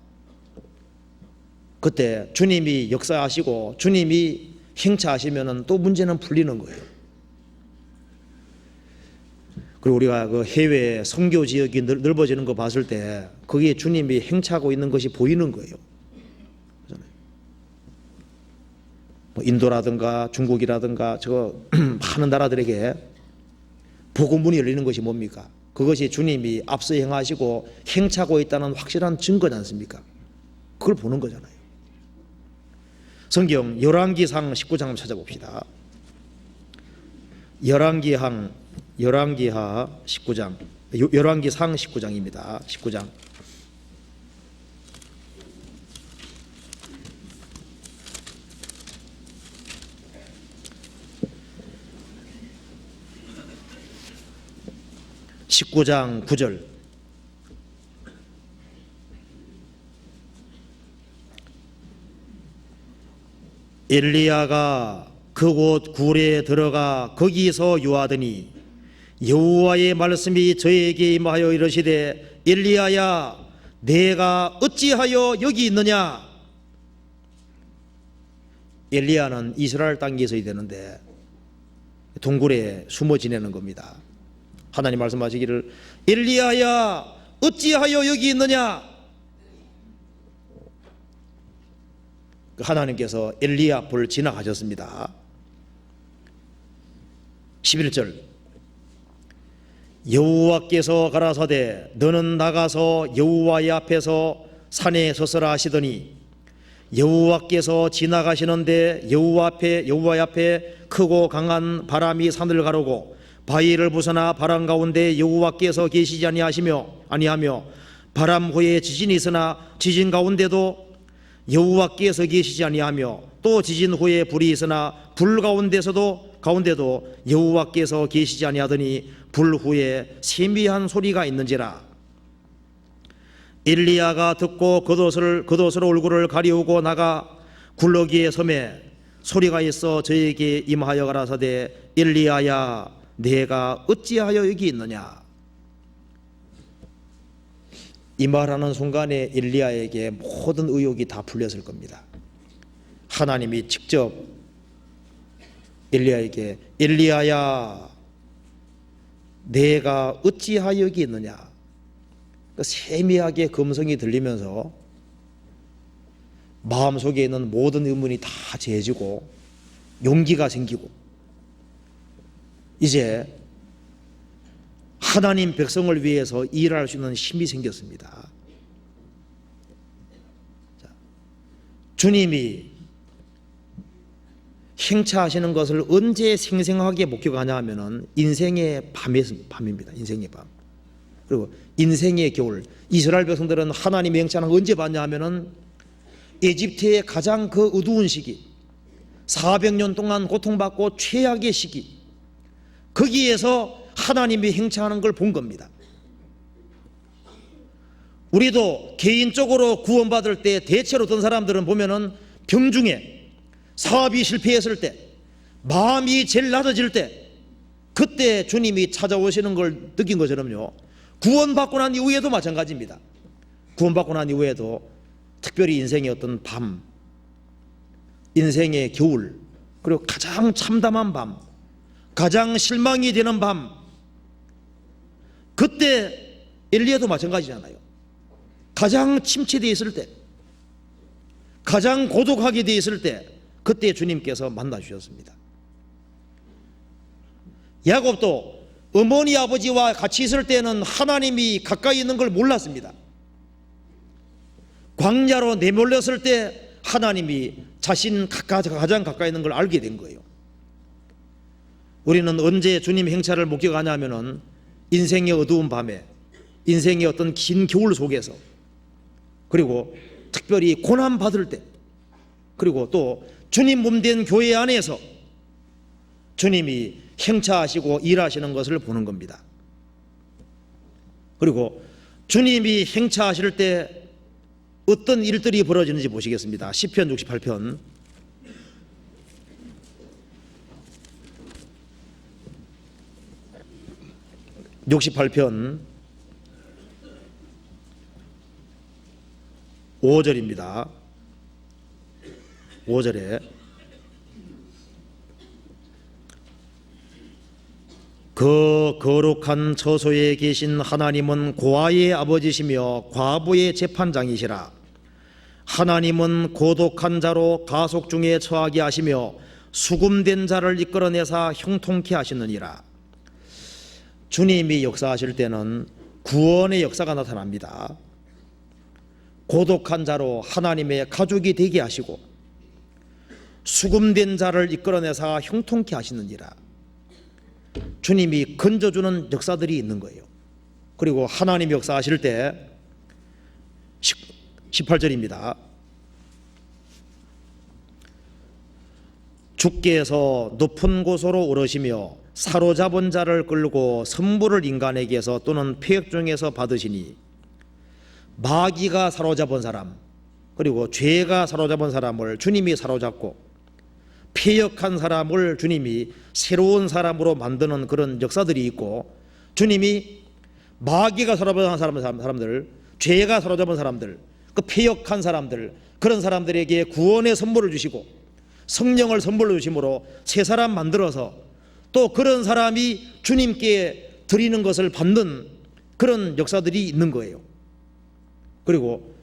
그때 주님이 역사하시고 주님이 행차하시면은 또 문제는 풀리는 거예요. 그리고 우리가 그 해외 선교 지역이 넓어지는 거 봤을 때 거기에 주님이 행차하고 있는 것이 보이는 거예요. 뭐 인도라든가 중국이라든가 저 많은 나라들에게 복음문이 열리는 것이 뭡니까? 그것이 주님이 앞서 행하시고 행차하고 있다는 확실한 증거지 않습니까? 그걸 보는 거잖아요. 성경 열왕기상 19장 한번 찾아봅시다. 열왕기하 19장, 열왕기상 19장입니다. 19장. (19장 9절) 엘리야가 그곳 굴에 들어가 거기서 요하더니 여호와의 말씀이 저에게 임하여 이르시되 엘리야야 내가 어찌하여 여기 있느냐. 엘리야는 이스라엘 땅에 있어야 되는데 동굴에 숨어 지내는 겁니다. 하나님 말씀하시기를 엘리야야 어찌하여 여기 있느냐. 하나님께서 엘리야 앞을 지나가셨습니다. 11절 여호와께서 가라사대 너는 나가서 여호와의 앞에서 산에 서서라 하시더니 여호와께서 지나가시는데 여호와의 앞에 크고 강한 바람이 산을 가르고 바위를 부서나 바람 가운데 여호와께서 계시지 아니하며 바람 후에 지진이 있으나 지진 가운데도 여호와께서 계시지 아니하며 또 지진 후에 불이 있으나 불 가운데도 여호와께서 계시지 아니하더니 불 후에 세미한 소리가 있는지라. 엘리야가 듣고 겉옷으로 얼굴을 가리우고 나가 굴러기에 섬에 소리가 있어 저에게 임하여 가라사대 엘리야야 내가 어찌하여 여기 있느냐. 이 말하는 순간에 엘리야에게 모든 의혹이 다 풀렸을 겁니다. 하나님이 직접 엘리야에게 엘리야야 내가 어찌하여 여기 있느냐. 세미하게 금성이 들리면서 마음속에 있는 모든 의문이 다 제해지고 용기가 생기고 이제 하나님 백성을 위해서 일할 수 있는 힘이 생겼습니다. 주님이 행차하시는 것을 언제 생생하게 목격하냐 하면은 인생의 밤입니다. 인생의 밤. 그리고 인생의 겨울. 이스라엘 백성들은 하나님의 행차는 언제 봤냐 하면은 에집트의 가장 그 어두운 시기, 400년 동안 고통받고 최악의 시기, 거기에서 하나님이 행차하는 걸 본 겁니다. 우리도 개인적으로 구원받을 때 대체로 어떤 사람들은 보면은 병중에 사업이 실패했을 때, 마음이 제일 낮아질 때, 그때 주님이 찾아오시는 걸 느낀 것처럼요, 구원받고 난 이후에도 마찬가지입니다. 구원받고 난 이후에도 특별히 인생의 어떤 밤, 인생의 겨울, 그리고 가장 참담한 밤, 가장 실망이 되는 밤, 그때 엘리야도 마찬가지잖아요. 가장 침체되어 있을 때, 가장 고독하게 되어 있을 때, 그때 주님께서 만나 주셨습니다. 야곱도 어머니 아버지와 같이 있을 때는 하나님이 가까이 있는 걸 몰랐습니다. 광야로 내몰렸을 때 하나님이 자신 가장 가까이 있는 걸 알게 된 거예요. 우리는 언제 주님 행차를 목격하냐 하면은 인생의 어두운 밤에, 인생의 어떤 긴 겨울 속에서, 그리고 특별히 고난 받을 때, 그리고 또 주님 몸된 교회 안에서 주님이 행차하시고 일하시는 것을 보는 겁니다. 그리고 주님이 행차하실 때 어떤 일들이 벌어지는지 보시겠습니다. 시편 68편 5절입니다. 5절에 그 거룩한 처소에 계신 하나님은 고아의 아버지시며 과부의 재판장이시라. 하나님은 고독한 자로 가속 중에 처하게 하시며 수금된 자를 이끌어내사 형통케 하시느니라. 주님이 역사하실 때는 구원의 역사가 나타납니다. 고독한 자로 하나님의 가족이 되게 하시고 수금된 자를 이끌어내사 형통케 하시느니라. 주님이 건져주는 역사들이 있는 거예요. 그리고 하나님 역사하실 때 18절입니다. 주께서 높은 곳으로 오르시며 사로잡은 자를 끌고 선물을 인간에게서 또는 폐역 중에서 받으시니, 마귀가 사로잡은 사람, 그리고 죄가 사로잡은 사람을 주님이 사로잡고 폐역한 사람을 주님이 새로운 사람으로 만드는 그런 역사들이 있고, 주님이 마귀가 사로잡은 사람들, 죄가 사로잡은 사람들, 그 폐역한 사람들, 그런 사람들에게 구원의 선물을 주시고 성령을 선물로 주심으로 새 사람 만들어서 또 그런 사람이 주님께 드리는 것을 받는 그런 역사들이 있는 거예요. 그리고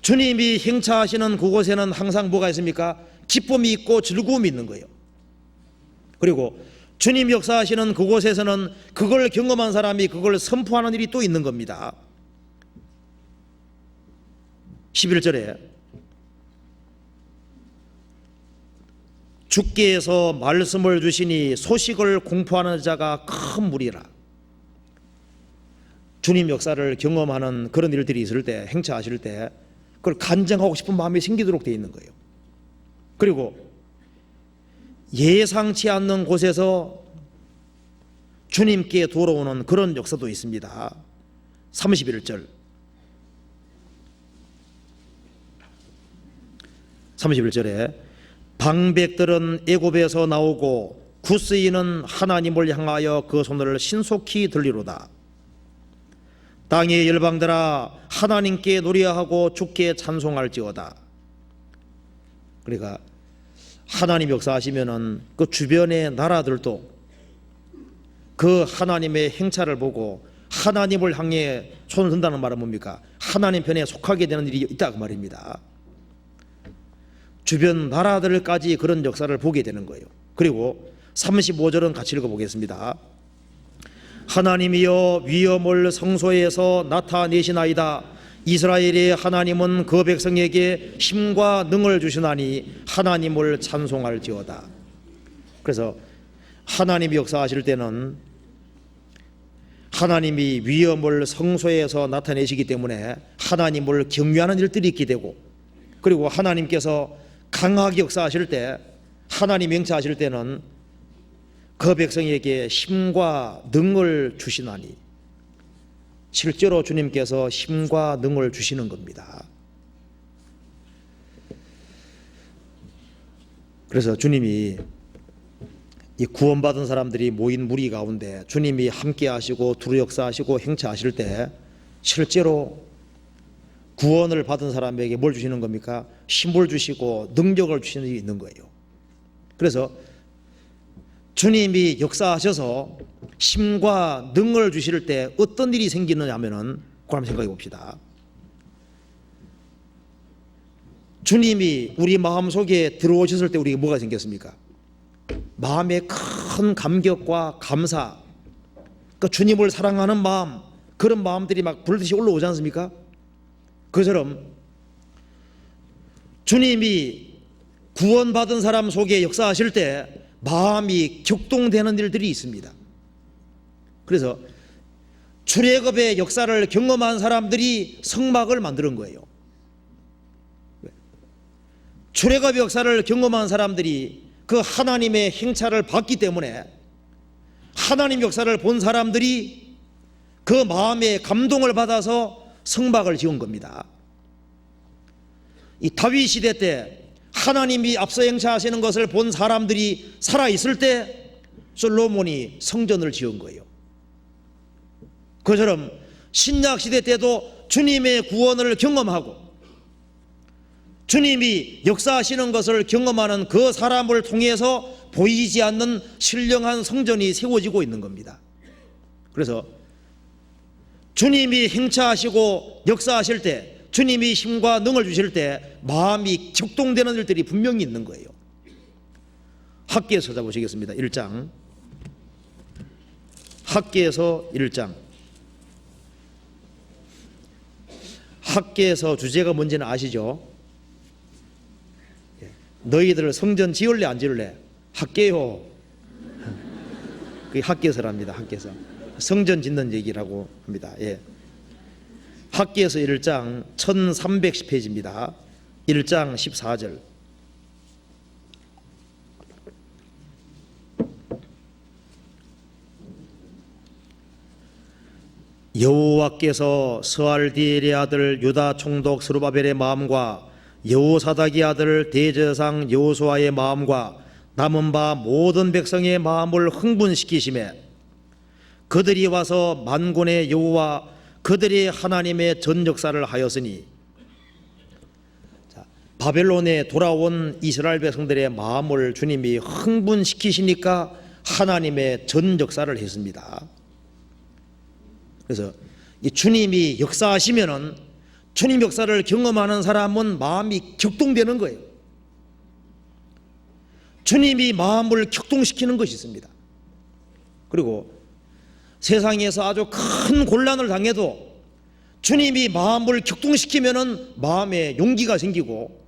주님이 행차하시는 그곳에는 항상 뭐가 있습니까? 기쁨이 있고 즐거움이 있는 거예요. 그리고 주님 역사하시는 그곳에서는 그걸 경험한 사람이 그걸 선포하는 일이 또 있는 겁니다. 11절에 주께서 말씀을 주시니 소식을 공포하는 자가 큰 무리라. 주님 역사를 경험하는 그런 일들이 있을 때, 행차하실 때 그걸 간증하고 싶은 마음이 생기도록 되어 있는 거예요. 그리고 예상치 않는 곳에서 주님께 돌아오는 그런 역사도 있습니다. 31절 31절에 방백들은 애굽에서 나오고 구스인은 하나님을 향하여 그 손을 신속히 들리로다. 땅의 열방들아 하나님께 노래하고 주께 찬송할지어다. 그러니까 하나님 역사하시면은 그 주변의 나라들도 그 하나님의 행차를 보고 하나님을 향해 손을 든다는 말은 뭡니까? 하나님 편에 속하게 되는 일이 있다 그 말입니다. 주변 나라들까지 그런 역사를 보게 되는 거예요. 그리고 35절은 같이 읽어보겠습니다. 하나님이여 위엄을 성소에서 나타내시나이다. 이스라엘의 하나님은 그 백성에게 힘과 능을 주시나니 하나님을 찬송할지어다. 그래서 하나님이 역사하실 때는 하나님이 위엄을 성소에서 나타내시기 때문에 하나님을 경외하는 일들이 있게 되고, 그리고 하나님께서 강하게 역사하실 때, 하나님 행차하실 때는 그 백성에게 힘과 능을 주시나니, 실제로 주님께서 힘과 능을 주시는 겁니다. 그래서 주님이 이 구원받은 사람들이 모인 무리 가운데 주님이 함께 하시고 두루 역사하시고 행차하실 때 실제로 구원을 받은 사람에게 뭘 주시는 겁니까? 힘을 주시고 능력을 주시는 일이 있는 거예요. 그래서 주님이 역사하셔서 힘과 능을 주실 때 어떤 일이 생기느냐 하면은 그걸 한번 생각해 봅시다. 주님이 우리 마음속에 들어오셨을 때 우리에게 뭐가 생겼습니까? 마음에 큰 감격과 감사, 그러니까 주님을 사랑하는 마음, 그런 마음들이 막 불듯이 올라오지 않습니까? 그처럼 주님이 구원받은 사람 속에 역사하실 때 마음이 격동되는 일들이 있습니다. 그래서 출애굽의 역사를 경험한 사람들이 성막을 만드는 거예요. 출애굽의 역사를 경험한 사람들이 그 하나님의 행차를 봤기 때문에 하나님 역사를 본 사람들이 그 마음에 감동을 받아서 성막을 지은 겁니다. 이 다윗 시대 때 하나님이 앞서 행차하시는 것을 본 사람들이 살아있을 때 솔로몬이 성전을 지은 거예요. 그처럼 신약 시대 때도 주님의 구원을 경험하고 주님이 역사하시는 것을 경험하는 그 사람을 통해서 보이지 않는 신령한 성전이 세워지고 있는 겁니다. 그래서 주님이 행차하시고 역사하실 때, 주님이 힘과 능을 주실 때 마음이 격동되는 일들이 분명히 있는 거예요. 학기에서 찾아보시겠습니다. 1장. 학기에서 1장. 학기에서 주제가 뭔지는 아시죠? 너희들 성전 지을래 안 지을래? 학계요. 그게 학계서랍니다. 학계서. 성전 짓는 얘기라고 합니다. 예. 학계서 1장 1310페이지입니다. 1장 14절. 여호와께서 스알디엘의 아들 유다 총독 스룹바벨의 마음과 여호사닥의 아들 대제사장 여호수아의 마음과 남은 바 모든 백성의 마음을 흥분시키심에 그들이 와서 만군의 여호와 그들이 하나님의 전 역사를 하였으니, 바벨론에 돌아온 이스라엘 백성들의 마음을 주님이 흥분시키시니까 하나님의 전 역사를 했습니다. 그래서 이 주님이 역사하시면은 주님 역사를 경험하는 사람은 마음이 격동되는 거예요. 주님이 마음을 격동시키는 것이 있습니다. 그리고 세상에서 아주 큰 곤란을 당해도 주님이 마음을 격동시키면은 마음에 용기가 생기고,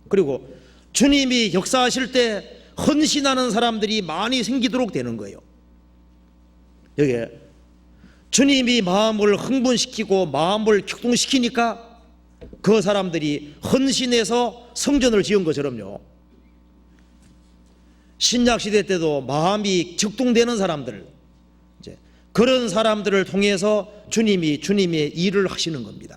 그리고 주님이 역사하실 때 헌신하는 사람들이 많이 생기도록 되는 거예요. 여기에 주님이 마음을 흥분시키고 마음을 격동시키니까 그 사람들이 헌신해서 성전을 지은 것처럼요, 신약시대 때도 마음이 격동되는 사람들, 그런 사람들을 통해서 주님이 주님의 일을 하시는 겁니다.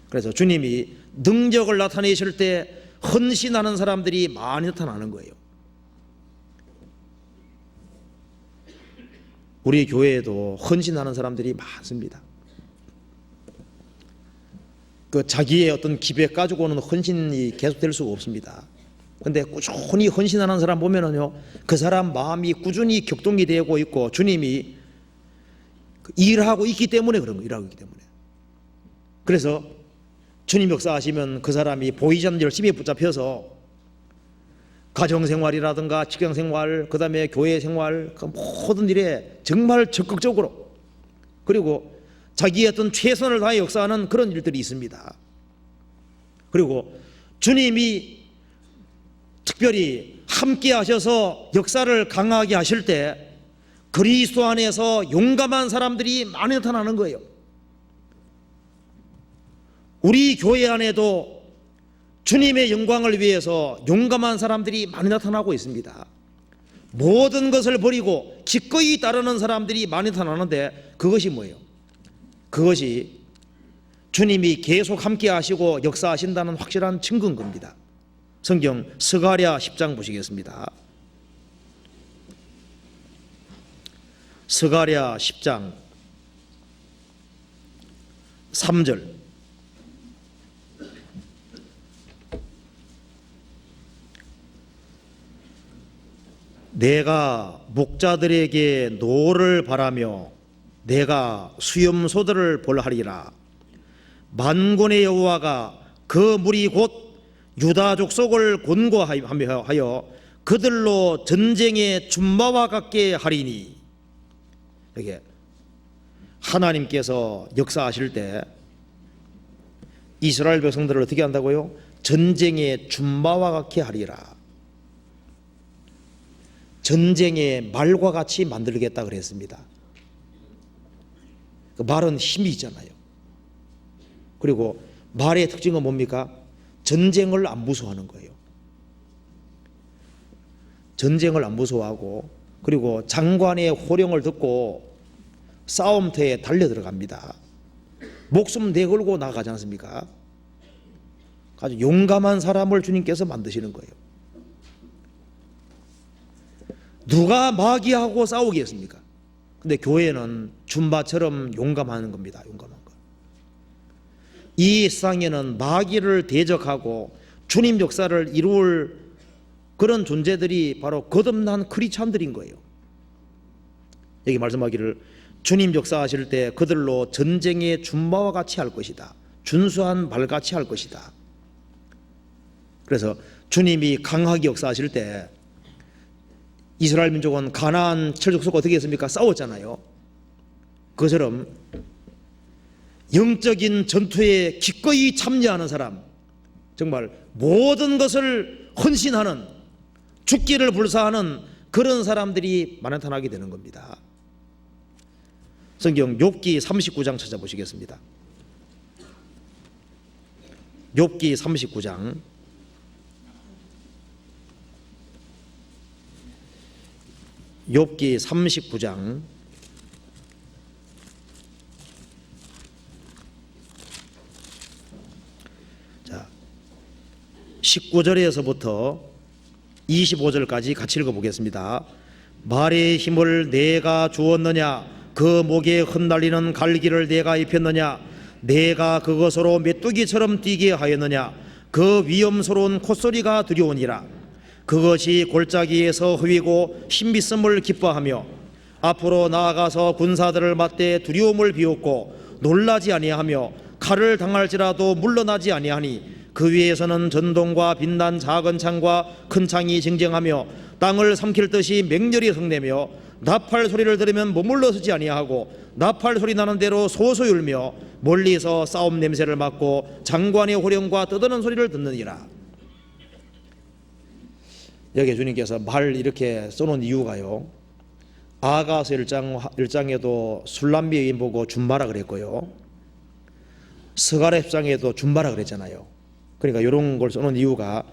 그래서 주님이 능력을 나타내실 때 헌신하는 사람들이 많이 나타나는 거예요. 우리 교회에도 헌신하는 사람들이 많습니다. 그 자기의 어떤 기백 가지고는 헌신이 계속될 수가 없습니다. 근데 꾸준히 헌신하는 사람 보면은요, 그 사람 마음이 꾸준히 격동이 되고 있고 주님이 일하고 있기 때문에 그런 거예요. 일하고 있기 때문에. 그래서 주님 역사하시면 그 사람이 보이지 않는 열심히 붙잡혀서 가정생활이라든가 직장생활, 그 다음에 교회생활, 그 모든 일에 정말 적극적으로, 그리고 자기의 어떤 최선을 다해 역사하는 그런 일들이 있습니다. 그리고 주님이 특별히 함께 하셔서 역사를 강하게 하실 때 그리스도 안에서 용감한 사람들이 많이 나타나는 거예요. 우리 교회 안에도 주님의 영광을 위해서 용감한 사람들이 많이 나타나고 있습니다. 모든 것을 버리고 기꺼이 따르는 사람들이 많이 나타나는데, 그것이 뭐예요? 그것이 주님이 계속 함께 하시고 역사하신다는 확실한 증거인 겁니다. 성경 스가랴 10장 보시겠습니다. 스가랴 10장 3절. 내가 목자들에게 노를 바라며 내가 수염소들을 벌하리라. 만군의 여호와가 그 무리 곧 유다 족속을 권고하여 그들로 전쟁의 준마와 같게 하리니. 이게 하나님께서 역사하실 때 이스라엘 백성들을 어떻게 한다고요? 전쟁의 준마와 같게 하리라. 전쟁의 말과 같이 만들겠다 그랬습니다. 그 말은 힘이 있잖아요. 그리고 말의 특징은 뭡니까? 전쟁을 안 무서워하는 거예요. 전쟁을 안 무서워하고, 그리고 장관의 호령을 듣고 싸움터에 달려 들어갑니다. 목숨 내걸고 나가지 않습니까? 아주 용감한 사람을 주님께서 만드시는 거예요. 누가 마귀하고 싸우겠습니까? 근데 교회는 줌바처럼 용감하는 겁니다. 용감한 거. 이 세상에는 마귀를 대적하고 주님 역사를 이룰 그런 존재들이 바로 거듭난 크리스찬들인 거예요. 여기 말씀하기를 주님 역사하실 때 그들로 전쟁의 준마와 같이 할 것이다. 준수한 말같이 할 것이다. 그래서 주님이 강하게 역사하실 때 이스라엘 민족은 가나안 철족속 어떻게 했습니까? 싸웠잖아요. 그것처럼 영적인 전투에 기꺼이 참여하는 사람, 정말 모든 것을 헌신하는, 죽기를 불사하는 그런 사람들이 많이 나타나게 되는 겁니다. 성경 욥기 39장 찾아보시겠습니다. 욥기 39장 욥기 39장 19절에서부터 25절까지 같이 읽어보겠습니다. 말의 힘을 내가 주었느냐? 그 목에 흩날리는 갈기를 내가 입혔느냐? 내가 그것으로 메뚜기처럼 뛰게 하였느냐? 그 위험스러운 콧소리가 두려우니라. 그것이 골짜기에서 허위고 신비성을 기뻐하며 앞으로 나아가서 군사들을 맞대 두려움을 비웃고 놀라지 아니하며 칼을 당할지라도 물러나지 아니하니 그 위에서는 전동과 빛난 작은 창과 큰 창이 쟁쟁하며 땅을 삼킬 듯이 맹렬히 성내며 나팔 소리를 들으면 머물러 서지 아니하고 나팔 소리 나는 대로 소소히 울며 멀리서 싸움 냄새를 맡고 장관의 호령과 떠드는 소리를 듣느니라. 여기 주님께서 말 이렇게 써놓은 이유가요, 아가서 1장에도 술람비 여인 보고 준마라 그랬고요, 스가랴 10장에도 준마라 그랬잖아요. 그러니까 이런 걸 써놓은 이유가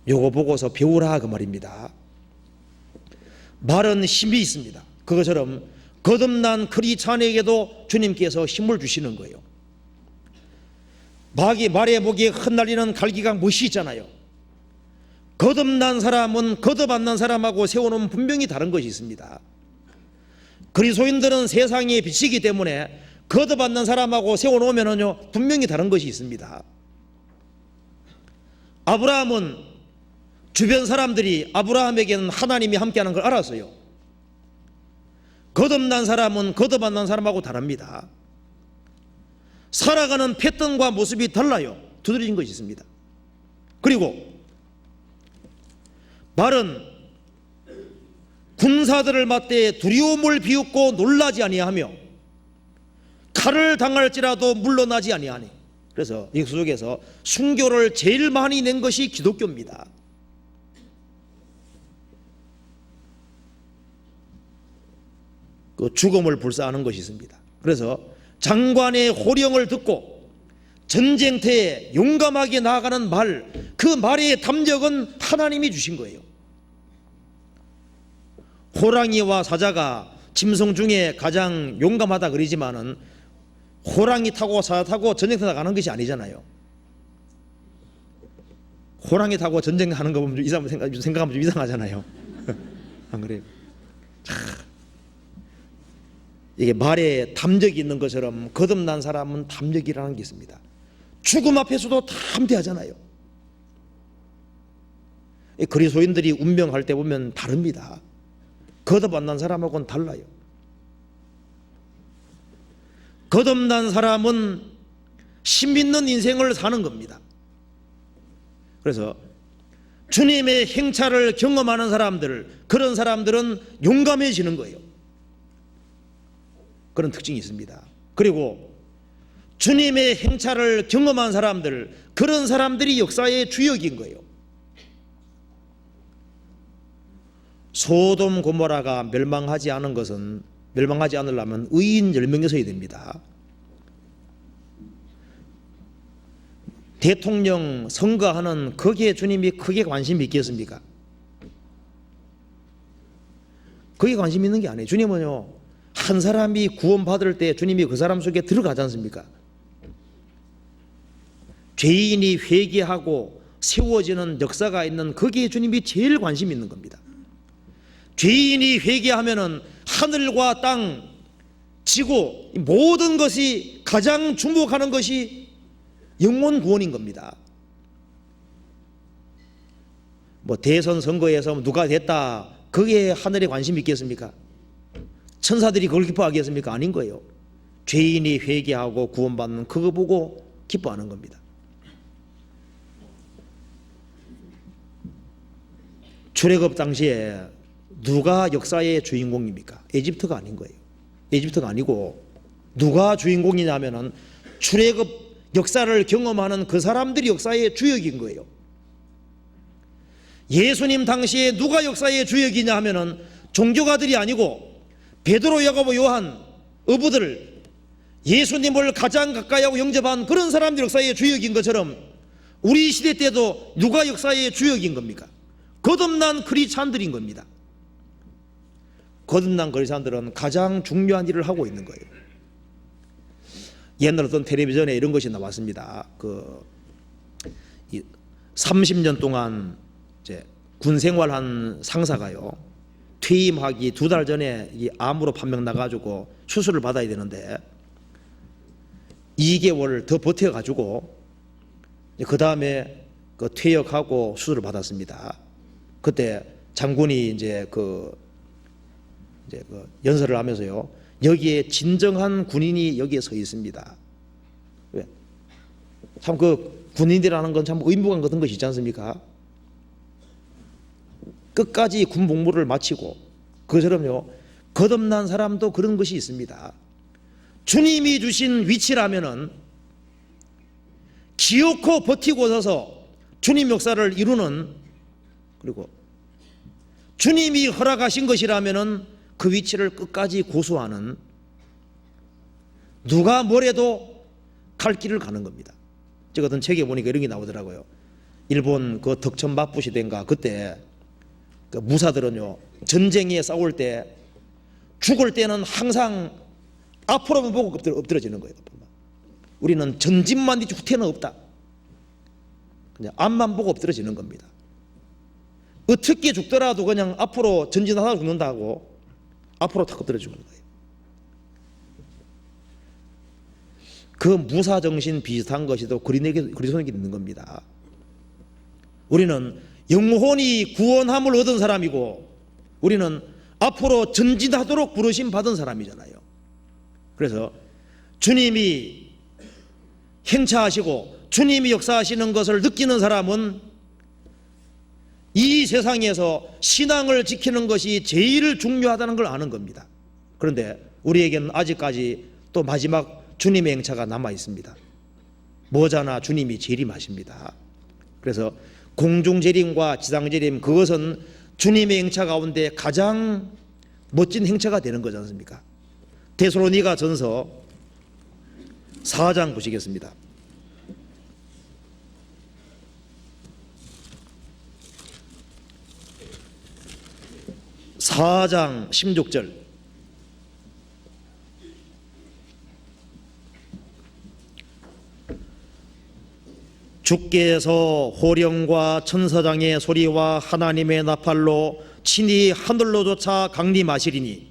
요거 보고서 배우라 그 말입니다. 말은 힘이 있습니다. 그것처럼 거듭난 크리스찬에게도 주님께서 힘을 주시는 거예요. 말의 목에 흩날리는 갈기가 못이 있잖아요. 거듭난 사람은 거듭 안 난 사람하고 세워놓으면 분명히 다른 것이 있습니다. 그리스도인들은 세상의 빛이기 때문에 거듭 안 난 사람하고 세워놓으면요 분명히 다른 것이 있습니다. 아브라함은 주변 사람들이 아브라함에게는 하나님이 함께하는 걸 알았어요. 거듭난 사람은 거듭 안 난 사람하고 다릅니다. 살아가는 패턴과 모습이 달라요. 두드러진 것이 있습니다. 그리고 말은 군사들을 맞대 두려움을 비웃고 놀라지 아니하며 칼을 당할지라도 물러나지 아니하니. 그래서 이 속에서 순교를 제일 많이 낸 것이 기독교입니다. 그 죽음을 불사하는 것이 있습니다. 그래서 장관의 호령을 듣고 전쟁터에 용감하게 나아가는 말, 그 말의 담력은 하나님이 주신 거예요. 호랑이와 사자가 짐승 중에 가장 용감하다 그러지만은 호랑이 타고 사자 타고 전쟁터 나가는 것이 아니잖아요. 호랑이 타고 전쟁하는 거 보면 생각하면 좀 이상하잖아요. 안 그래요? 이게 말에 담력이 있는 것처럼 거듭난 사람은 담력이라는 게 있습니다. 죽음 앞에서도 담대하잖아요. 그리스도인들이 운명할 때 보면 다릅니다. 거듭난 사람하고는 달라요. 거듭난 사람은 힘있는 인생을 사는 겁니다. 그래서 주님의 행차를 경험하는 사람들, 그런 사람들은 용감해지는 거예요. 그런 특징이 있습니다. 그리고 주님의 행차를 경험한 사람들, 그런 사람들이 역사의 주역인 거예요. 소돔 고모라가 멸망하지 않으려면 의인 10명이 서야 됩니다. 대통령 선거하는 거기에 주님이 크게 관심이 있겠습니까? 거기에 관심 있는 게 아니에요. 주님은요, 한 사람이 구원받을 때 주님이 그 사람 속에 들어가지 않습니까? 죄인이 회개하고 세워지는 역사가 있는 거기에 주님이 제일 관심 있는 겁니다. 죄인이 회개하면은 하늘과 땅, 지구 모든 것이 가장 주목하는 것이 영혼 구원인 겁니다. 뭐 대선 선거에서 누가 됐다, 그게 하늘에 관심이 있겠습니까? 천사들이 그걸 기뻐하겠습니까? 아닌 거예요. 죄인이 회개하고 구원받는 그거 보고 기뻐하는 겁니다. 출애굽 당시에 누가 역사의 주인공입니까? 에집트가 아닌 거예요. 에집트가 아니고 누가 주인공이냐면은 출애굽 역사를 경험하는 그 사람들이 역사의 주역인 거예요. 예수님 당시에 누가 역사의 주역이냐 하면은 종교가들이 아니고 베드로, 야고보, 요한, 어부들, 예수님을 가장 가까이 하고 영접한 그런 사람들이 역사의 주역인 것처럼 우리 시대 때도 누가 역사의 주역인 겁니까? 거듭난 크리스찬들인 겁니다. 거듭난 크리스찬들은 가장 중요한 일을 하고 있는 거예요. 옛날 어떤 텔레비전에 이런 것이 나왔습니다. 30년 동안 이제 군 생활한 상사가요, 퇴임하기 2달 전에 이 암으로 판명 나가지고 수술을 받아야 되는데 2개월 더 버텨가지고 그 다음에 퇴역하고 수술을 받았습니다. 그때 장군이 이제 연설을 하면서요, 여기에 진정한 군인이 여기에 서 있습니다. 왜? 참 군인이라는 건 참 의무감 같은 것이 있지 않습니까? 끝까지 군 복무를 마치고, 그처럼요, 거듭난 사람도 그런 것이 있습니다. 주님이 주신 위치라면은 기어코 버티고 서서 주님 역사를 이루는, 그리고 주님이 허락하신 것이라면은 그 위치를 끝까지 고수하는, 누가 뭐래도 갈 길을 가는 겁니다. 제가 어떤 책에 보니까 이런 게 나오더라고요. 일본 덕천 마부 시대인가 그때 무사들은요, 전쟁에 싸울 때 죽을 때는 항상 앞으로만 보고 엎드러지는 거예요. 우리는 전진만 있지 후퇴는 없다. 그냥 앞만 보고 엎드러지는 겁니다. 어떻게 죽더라도 그냥 앞으로 전진하다 죽는다고 앞으로 탁 엎드려주는 거예요. 그 무사정신 비슷한 것이 또 그리스도인에게 있는 겁니다. 우리는 영혼이 구원함을 얻은 사람이고 우리는 앞으로 전진하도록 부르심 받은 사람이잖아요. 그래서 주님이 행차하시고 주님이 역사하시는 것을 느끼는 사람은 이 세상에서 신앙을 지키는 것이 제일 중요하다는 걸 아는 겁니다. 그런데 우리에게는 아직까지 또 마지막 주님의 행차가 남아 있습니다. 모자나 주님이 재림하십니다. 그래서 공중재림과 지상재림, 그것은 주님의 행차 가운데 가장 멋진 행차가 되는 거지 않습니까? 데살로니가 전서 4장 보시겠습니다. 4장 16절. 주께서 호령과 천사장의 소리와 하나님의 나팔로 친히 하늘로조차 강림하시리니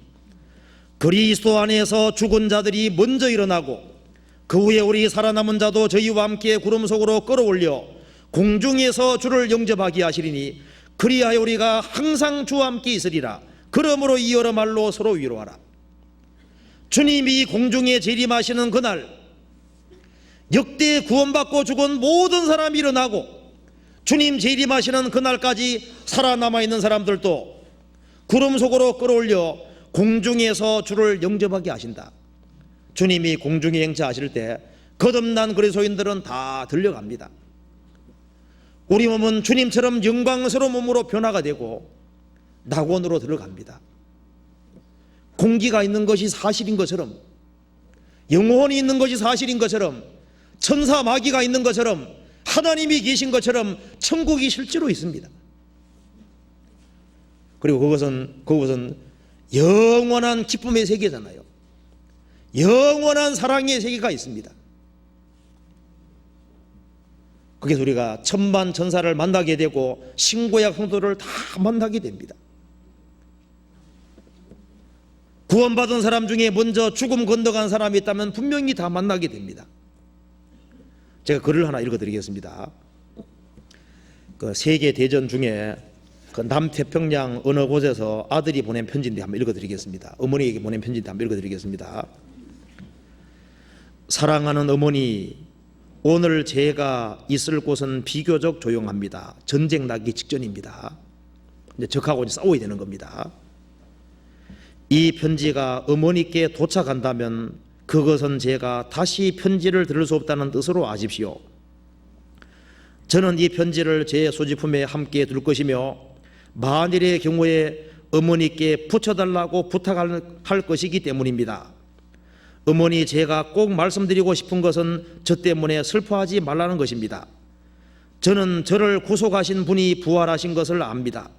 그리스도 안에서 죽은 자들이 먼저 일어나고 그 후에 우리 살아남은 자도 저희와 함께 구름 속으로 끌어올려 공중에서 주를 영접하게 하시리니 그리하여 우리가 항상 주와 함께 있으리라. 그러므로 이 여러 말로 서로 위로하라. 주님이 공중에 재림하시는 그날 역대 구원받고 죽은 모든 사람이 일어나고 주님 재림하시는 그날까지 살아남아 있는 사람들도 구름 속으로 끌어올려 공중에서 주를 영접하게 하신다. 주님이 공중에 행차하실 때 거듭난 그리스도인들은 다 들려갑니다. 우리 몸은 주님처럼 영광스러운 몸으로 변화가 되고 낙원으로 들어갑니다. 공기가 있는 것이 사실인 것처럼, 영혼이 있는 것이 사실인 것처럼, 천사 마귀가 있는 것처럼, 하나님이 계신 것처럼 천국이 실제로 있습니다. 그리고 그것은 영원한 기쁨의 세계잖아요. 영원한 사랑의 세계가 있습니다. 그래서 우리가 천만 천사를 만나게 되고 신구약 성도를 다 만나게 됩니다. 구원받은 사람 중에 먼저 죽음 건너간 사람이 있다면 분명히 다 만나게 됩니다. 제가 글을 하나 읽어드리겠습니다. 그 세계 대전 중에 그 남태평양 어느 곳에서 아들이 보낸 편지인데 한번 읽어드리겠습니다. 어머니에게 보낸 편지인데 한번 읽어드리겠습니다. 사랑하는 어머니, 오늘 제가 있을 곳은 비교적 조용합니다. 전쟁 나기 직전입니다. 이제 적하고 이제 싸워야 되는 겁니다. 이 편지가 어머니께 도착한다면 그것은 제가 다시 편지를 들을 수 없다는 뜻으로 아십시오. 저는 이 편지를 제 소지품에 함께 둘 것이며 만일의 경우에 어머니께 붙여달라고 부탁할 것이기 때문입니다. 어머니, 제가 꼭 말씀드리고 싶은 것은 저 때문에 슬퍼하지 말라는 것입니다. 저는 저를 구속하신 분이 부활하신 것을 압니다.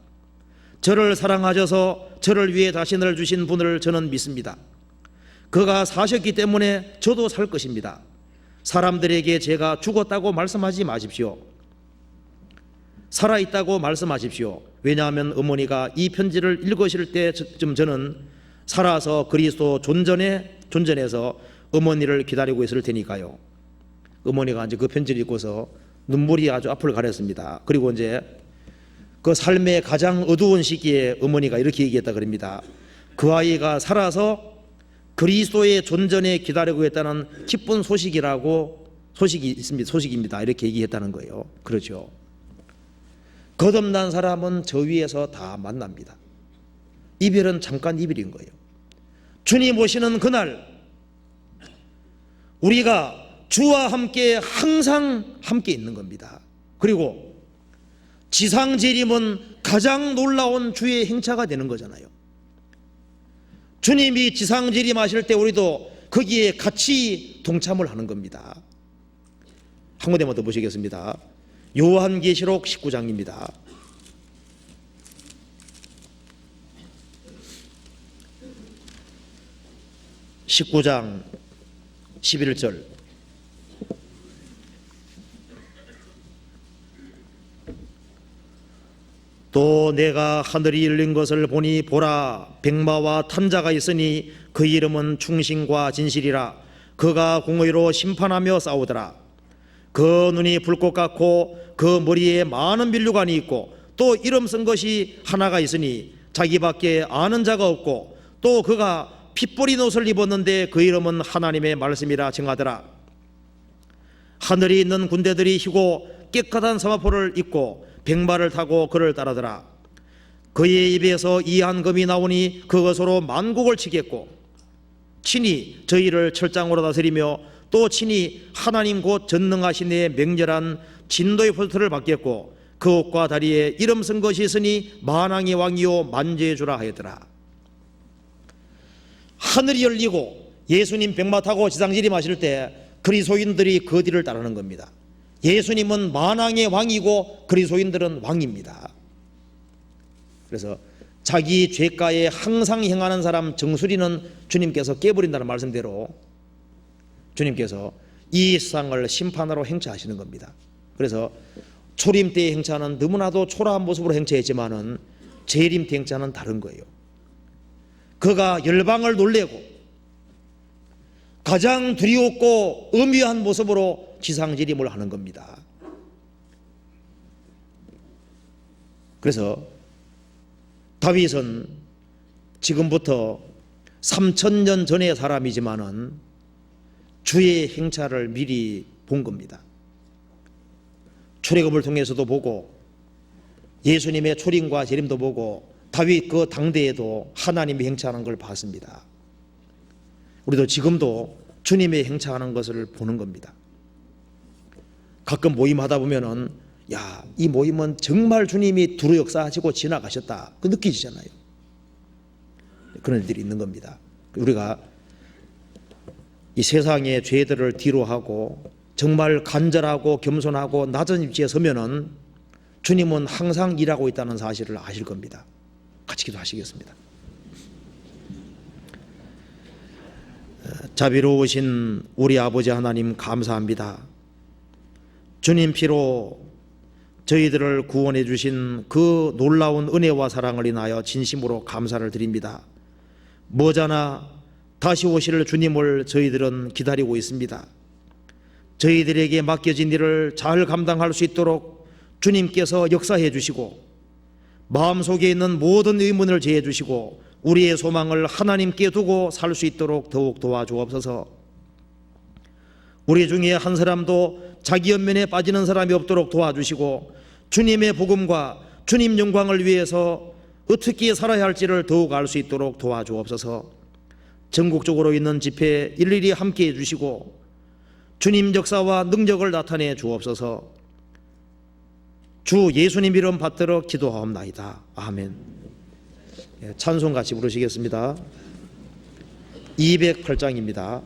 저를 사랑하셔서 저를 위해 자신을 주신 분을 저는 믿습니다. 그가 사셨기 때문에 저도 살 것입니다. 사람들에게 제가 죽었다고 말씀하지 마십시오. 살아있다고 말씀하십시오. 왜냐하면 어머니가 이 편지를 읽으실 때쯤 저는 살아서 그리스도 존전에서 어머니를 기다리고 있을 테니까요. 어머니가 이제 그 편지를 읽고서 눈물이 아주 앞을 가렸습니다. 그리고 이제 그 삶의 가장 어두운 시기에 어머니가 이렇게 얘기했다 그럽니다. 그 아이가 살아서 그리스도의 존전에 기다리고 있다는 기쁜 소식입니다. 이렇게 얘기했다는 거예요. 그렇죠. 거듭난 사람은 저 위에서 다 만납니다. 이별은 잠깐 이별인 거예요. 주님 오시는 그날 우리가 주와 함께 항상 함께 있는 겁니다. 그리고 지상재림은 가장 놀라운 주의 행차가 되는 거잖아요. 주님이 지상재림하실 때 우리도 거기에 같이 동참을 하는 겁니다. 한 군데만 더 보시겠습니다. 요한계시록 19장입니다. (19장) 11절. 또 내가 하늘이 열린 것을 보니 보라, 백마와 탄자가 있으니 그 이름은 충신과 진실이라. 그가 공의로 심판하며 싸우더라. 그 눈이 불꽃 같고 그 머리에 많은 면류관이 있고 또 이름 쓴 것이 하나가 있으니 자기밖에 아는 자가 없고 또 그가 핏 뿌린 옷을 입었는데 그 이름은 하나님의 말씀이라 정하더라. 하늘에 있는 군대들이 희고 깨끗한 서마포를 입고 백마를 타고 그를 따르더라. 그의 입에서 이 한 금이 나오니 그것으로 만국을 치겠고 친히 저희를 철장으로 다스리며 또 친히 하나님 곧 전능하신 이의 맹렬한 진도의 포스트를 받겠고 그 옷과 다리에 이름 쓴 것이 있으니 만왕의 왕이요 만주의 주라 하였더라. 하늘이 열리고 예수님 백마 타고 지상진림하실 때 그리스도인들이 그 뒤를 따르는 겁니다. 예수님은 만왕의 왕이고 그리스도인들은 왕입니다. 그래서 자기 죄가에 항상 행하는 사람 정수리는 주님께서 깨버린다는 말씀대로 주님께서 이 세상을 심판하러 행차하시는 겁니다. 그래서 초림 때의 행차는 너무나도 초라한 모습으로 행차했지만은 재림 때 행차는 다른 거예요. 그가 열방을 놀래고 가장 두려웠고 엄위한 모습으로 지상지림을 하는 겁니다. 그래서 다윗은 지금부터 3000년 전의 사람이지만은 주의 행차를 미리 본 겁니다. 출애굽을 통해서도 보고 예수님의 초림과 재림도 보고 다윗 그 당대에도 하나님이 행차하는 걸 봤습니다. 우리도 지금도 주님의 행차하는 것을 보는 겁니다. 가끔 모임하다 보면은 야, 이 모임은 정말 주님이 두루 역사하시고 지나가셨다 그 느끼시잖아요. 그런 일들이 있는 겁니다. 우리가 이 세상의 죄들을 뒤로하고 정말 간절하고 겸손하고 낮은 위치에 서면은 주님은 항상 일하고 있다는 사실을 아실 겁니다. 같이 기도하시겠습니다. 자비로우신 우리 아버지 하나님 감사합니다. 주님 피로 저희들을 구원해 주신 그 놀라운 은혜와 사랑을 인하여 진심으로 감사를 드립니다. 머지않아 다시 오실 주님을 저희들은 기다리고 있습니다. 저희들에게 맡겨진 일을 잘 감당할 수 있도록 주님께서 역사해 주시고 마음속에 있는 모든 의문을 제해 주시고 우리의 소망을 하나님께 두고 살 수 있도록 더욱 도와주옵소서. 우리 중에 한 사람도 자기 연면에 빠지는 사람이 없도록 도와주시고 주님의 복음과 주님 영광을 위해서 어떻게 살아야 할지를 더욱 알 수 있도록 도와주옵소서. 전국적으로 있는 집회에 일일이 함께해 주시고 주님 역사와 능력을 나타내 주옵소서. 주 예수님 이름 받들어 기도하옵나이다. 아멘. 찬송 같이 부르시겠습니다. 208장입니다.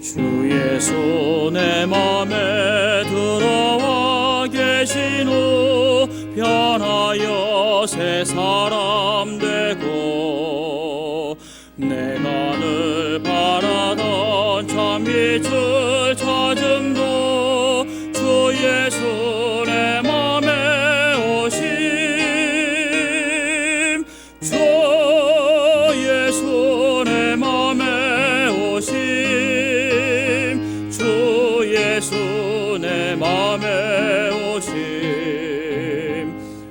주의 손에 맘에 들어와 계신 후 변하여 새 사람 되고 내가 늘 바라던 참 빛을 찾음도 주의 손에 맘에 오심 주의 손에 맘에 오심 주의 손에 맘에 오심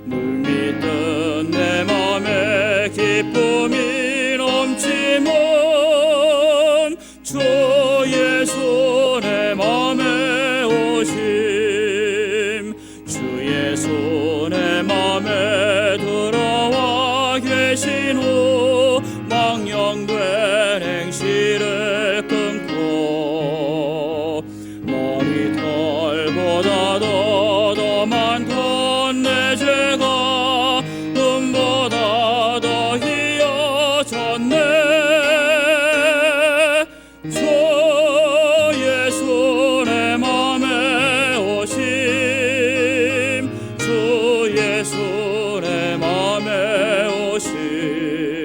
물밀듯 내 맘에 기쁨이 넘치면 주의 손에 맘에 오심 주의 손에 맘에 들어와 계신 후 망령된 행실을 끊고 머리털보다 더 많던 내 죄가 눈보다 더 희어졌네 주의 손에 맘에 오심 주의 손에 맘에 오심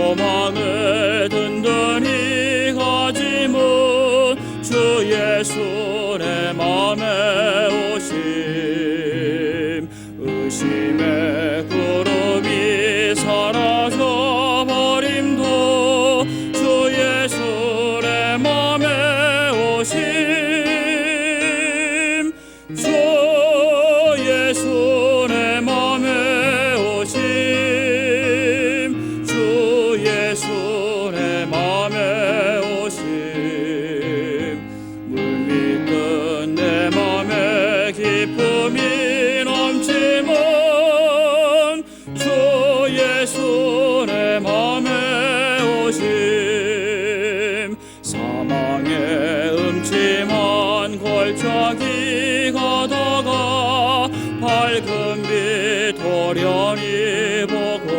소망을 든든히 가지문 주 예수 내 맘에 오심 의심의 구름이 사라져 버림도 주 예수 내 맘에 오심 주 예수 내 맘에 오심 주 예수 내 맘에 오심 물밀듯 내 맘에 기쁨이 넘치면 주 예수 내 맘에 오심 사망의 음침한 골짜기 가다가 밝은 빛 도련히 보고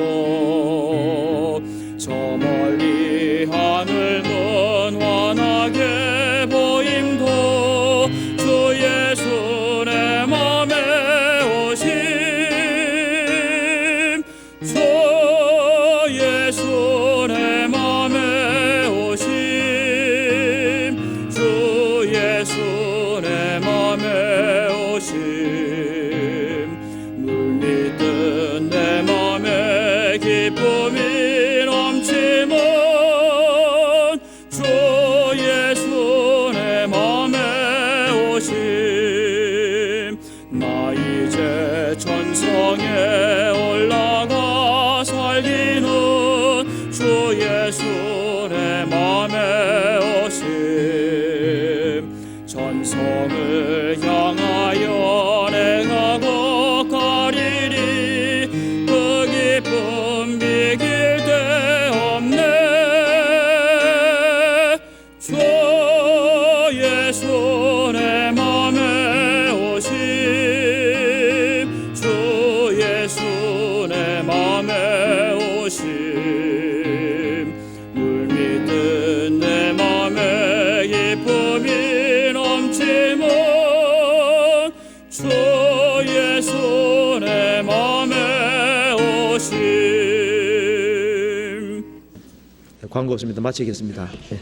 저 멀리 하늘은 환하게 보임도 주 예수 내 맘에 오심 주 예수 내 맘에 오심 주 예수 내 맘에 오심 물밀듯 내 맘에 기쁨이 넘치면 주 예수 내 맘에 오심 나 이제 천성에 올라가 살기는 주 예수 내 맘에 오심 천성을 향하여 내가 거가리리 그 기쁨 비길 데 없네 주 예수 내 맘에 오심 주 예수 내 맘에 오심 물밀듯 내 맘에 기쁨이 넘치면 주 예수 내 맘에 오심
광고 없습니다. 마치겠습니다. 예.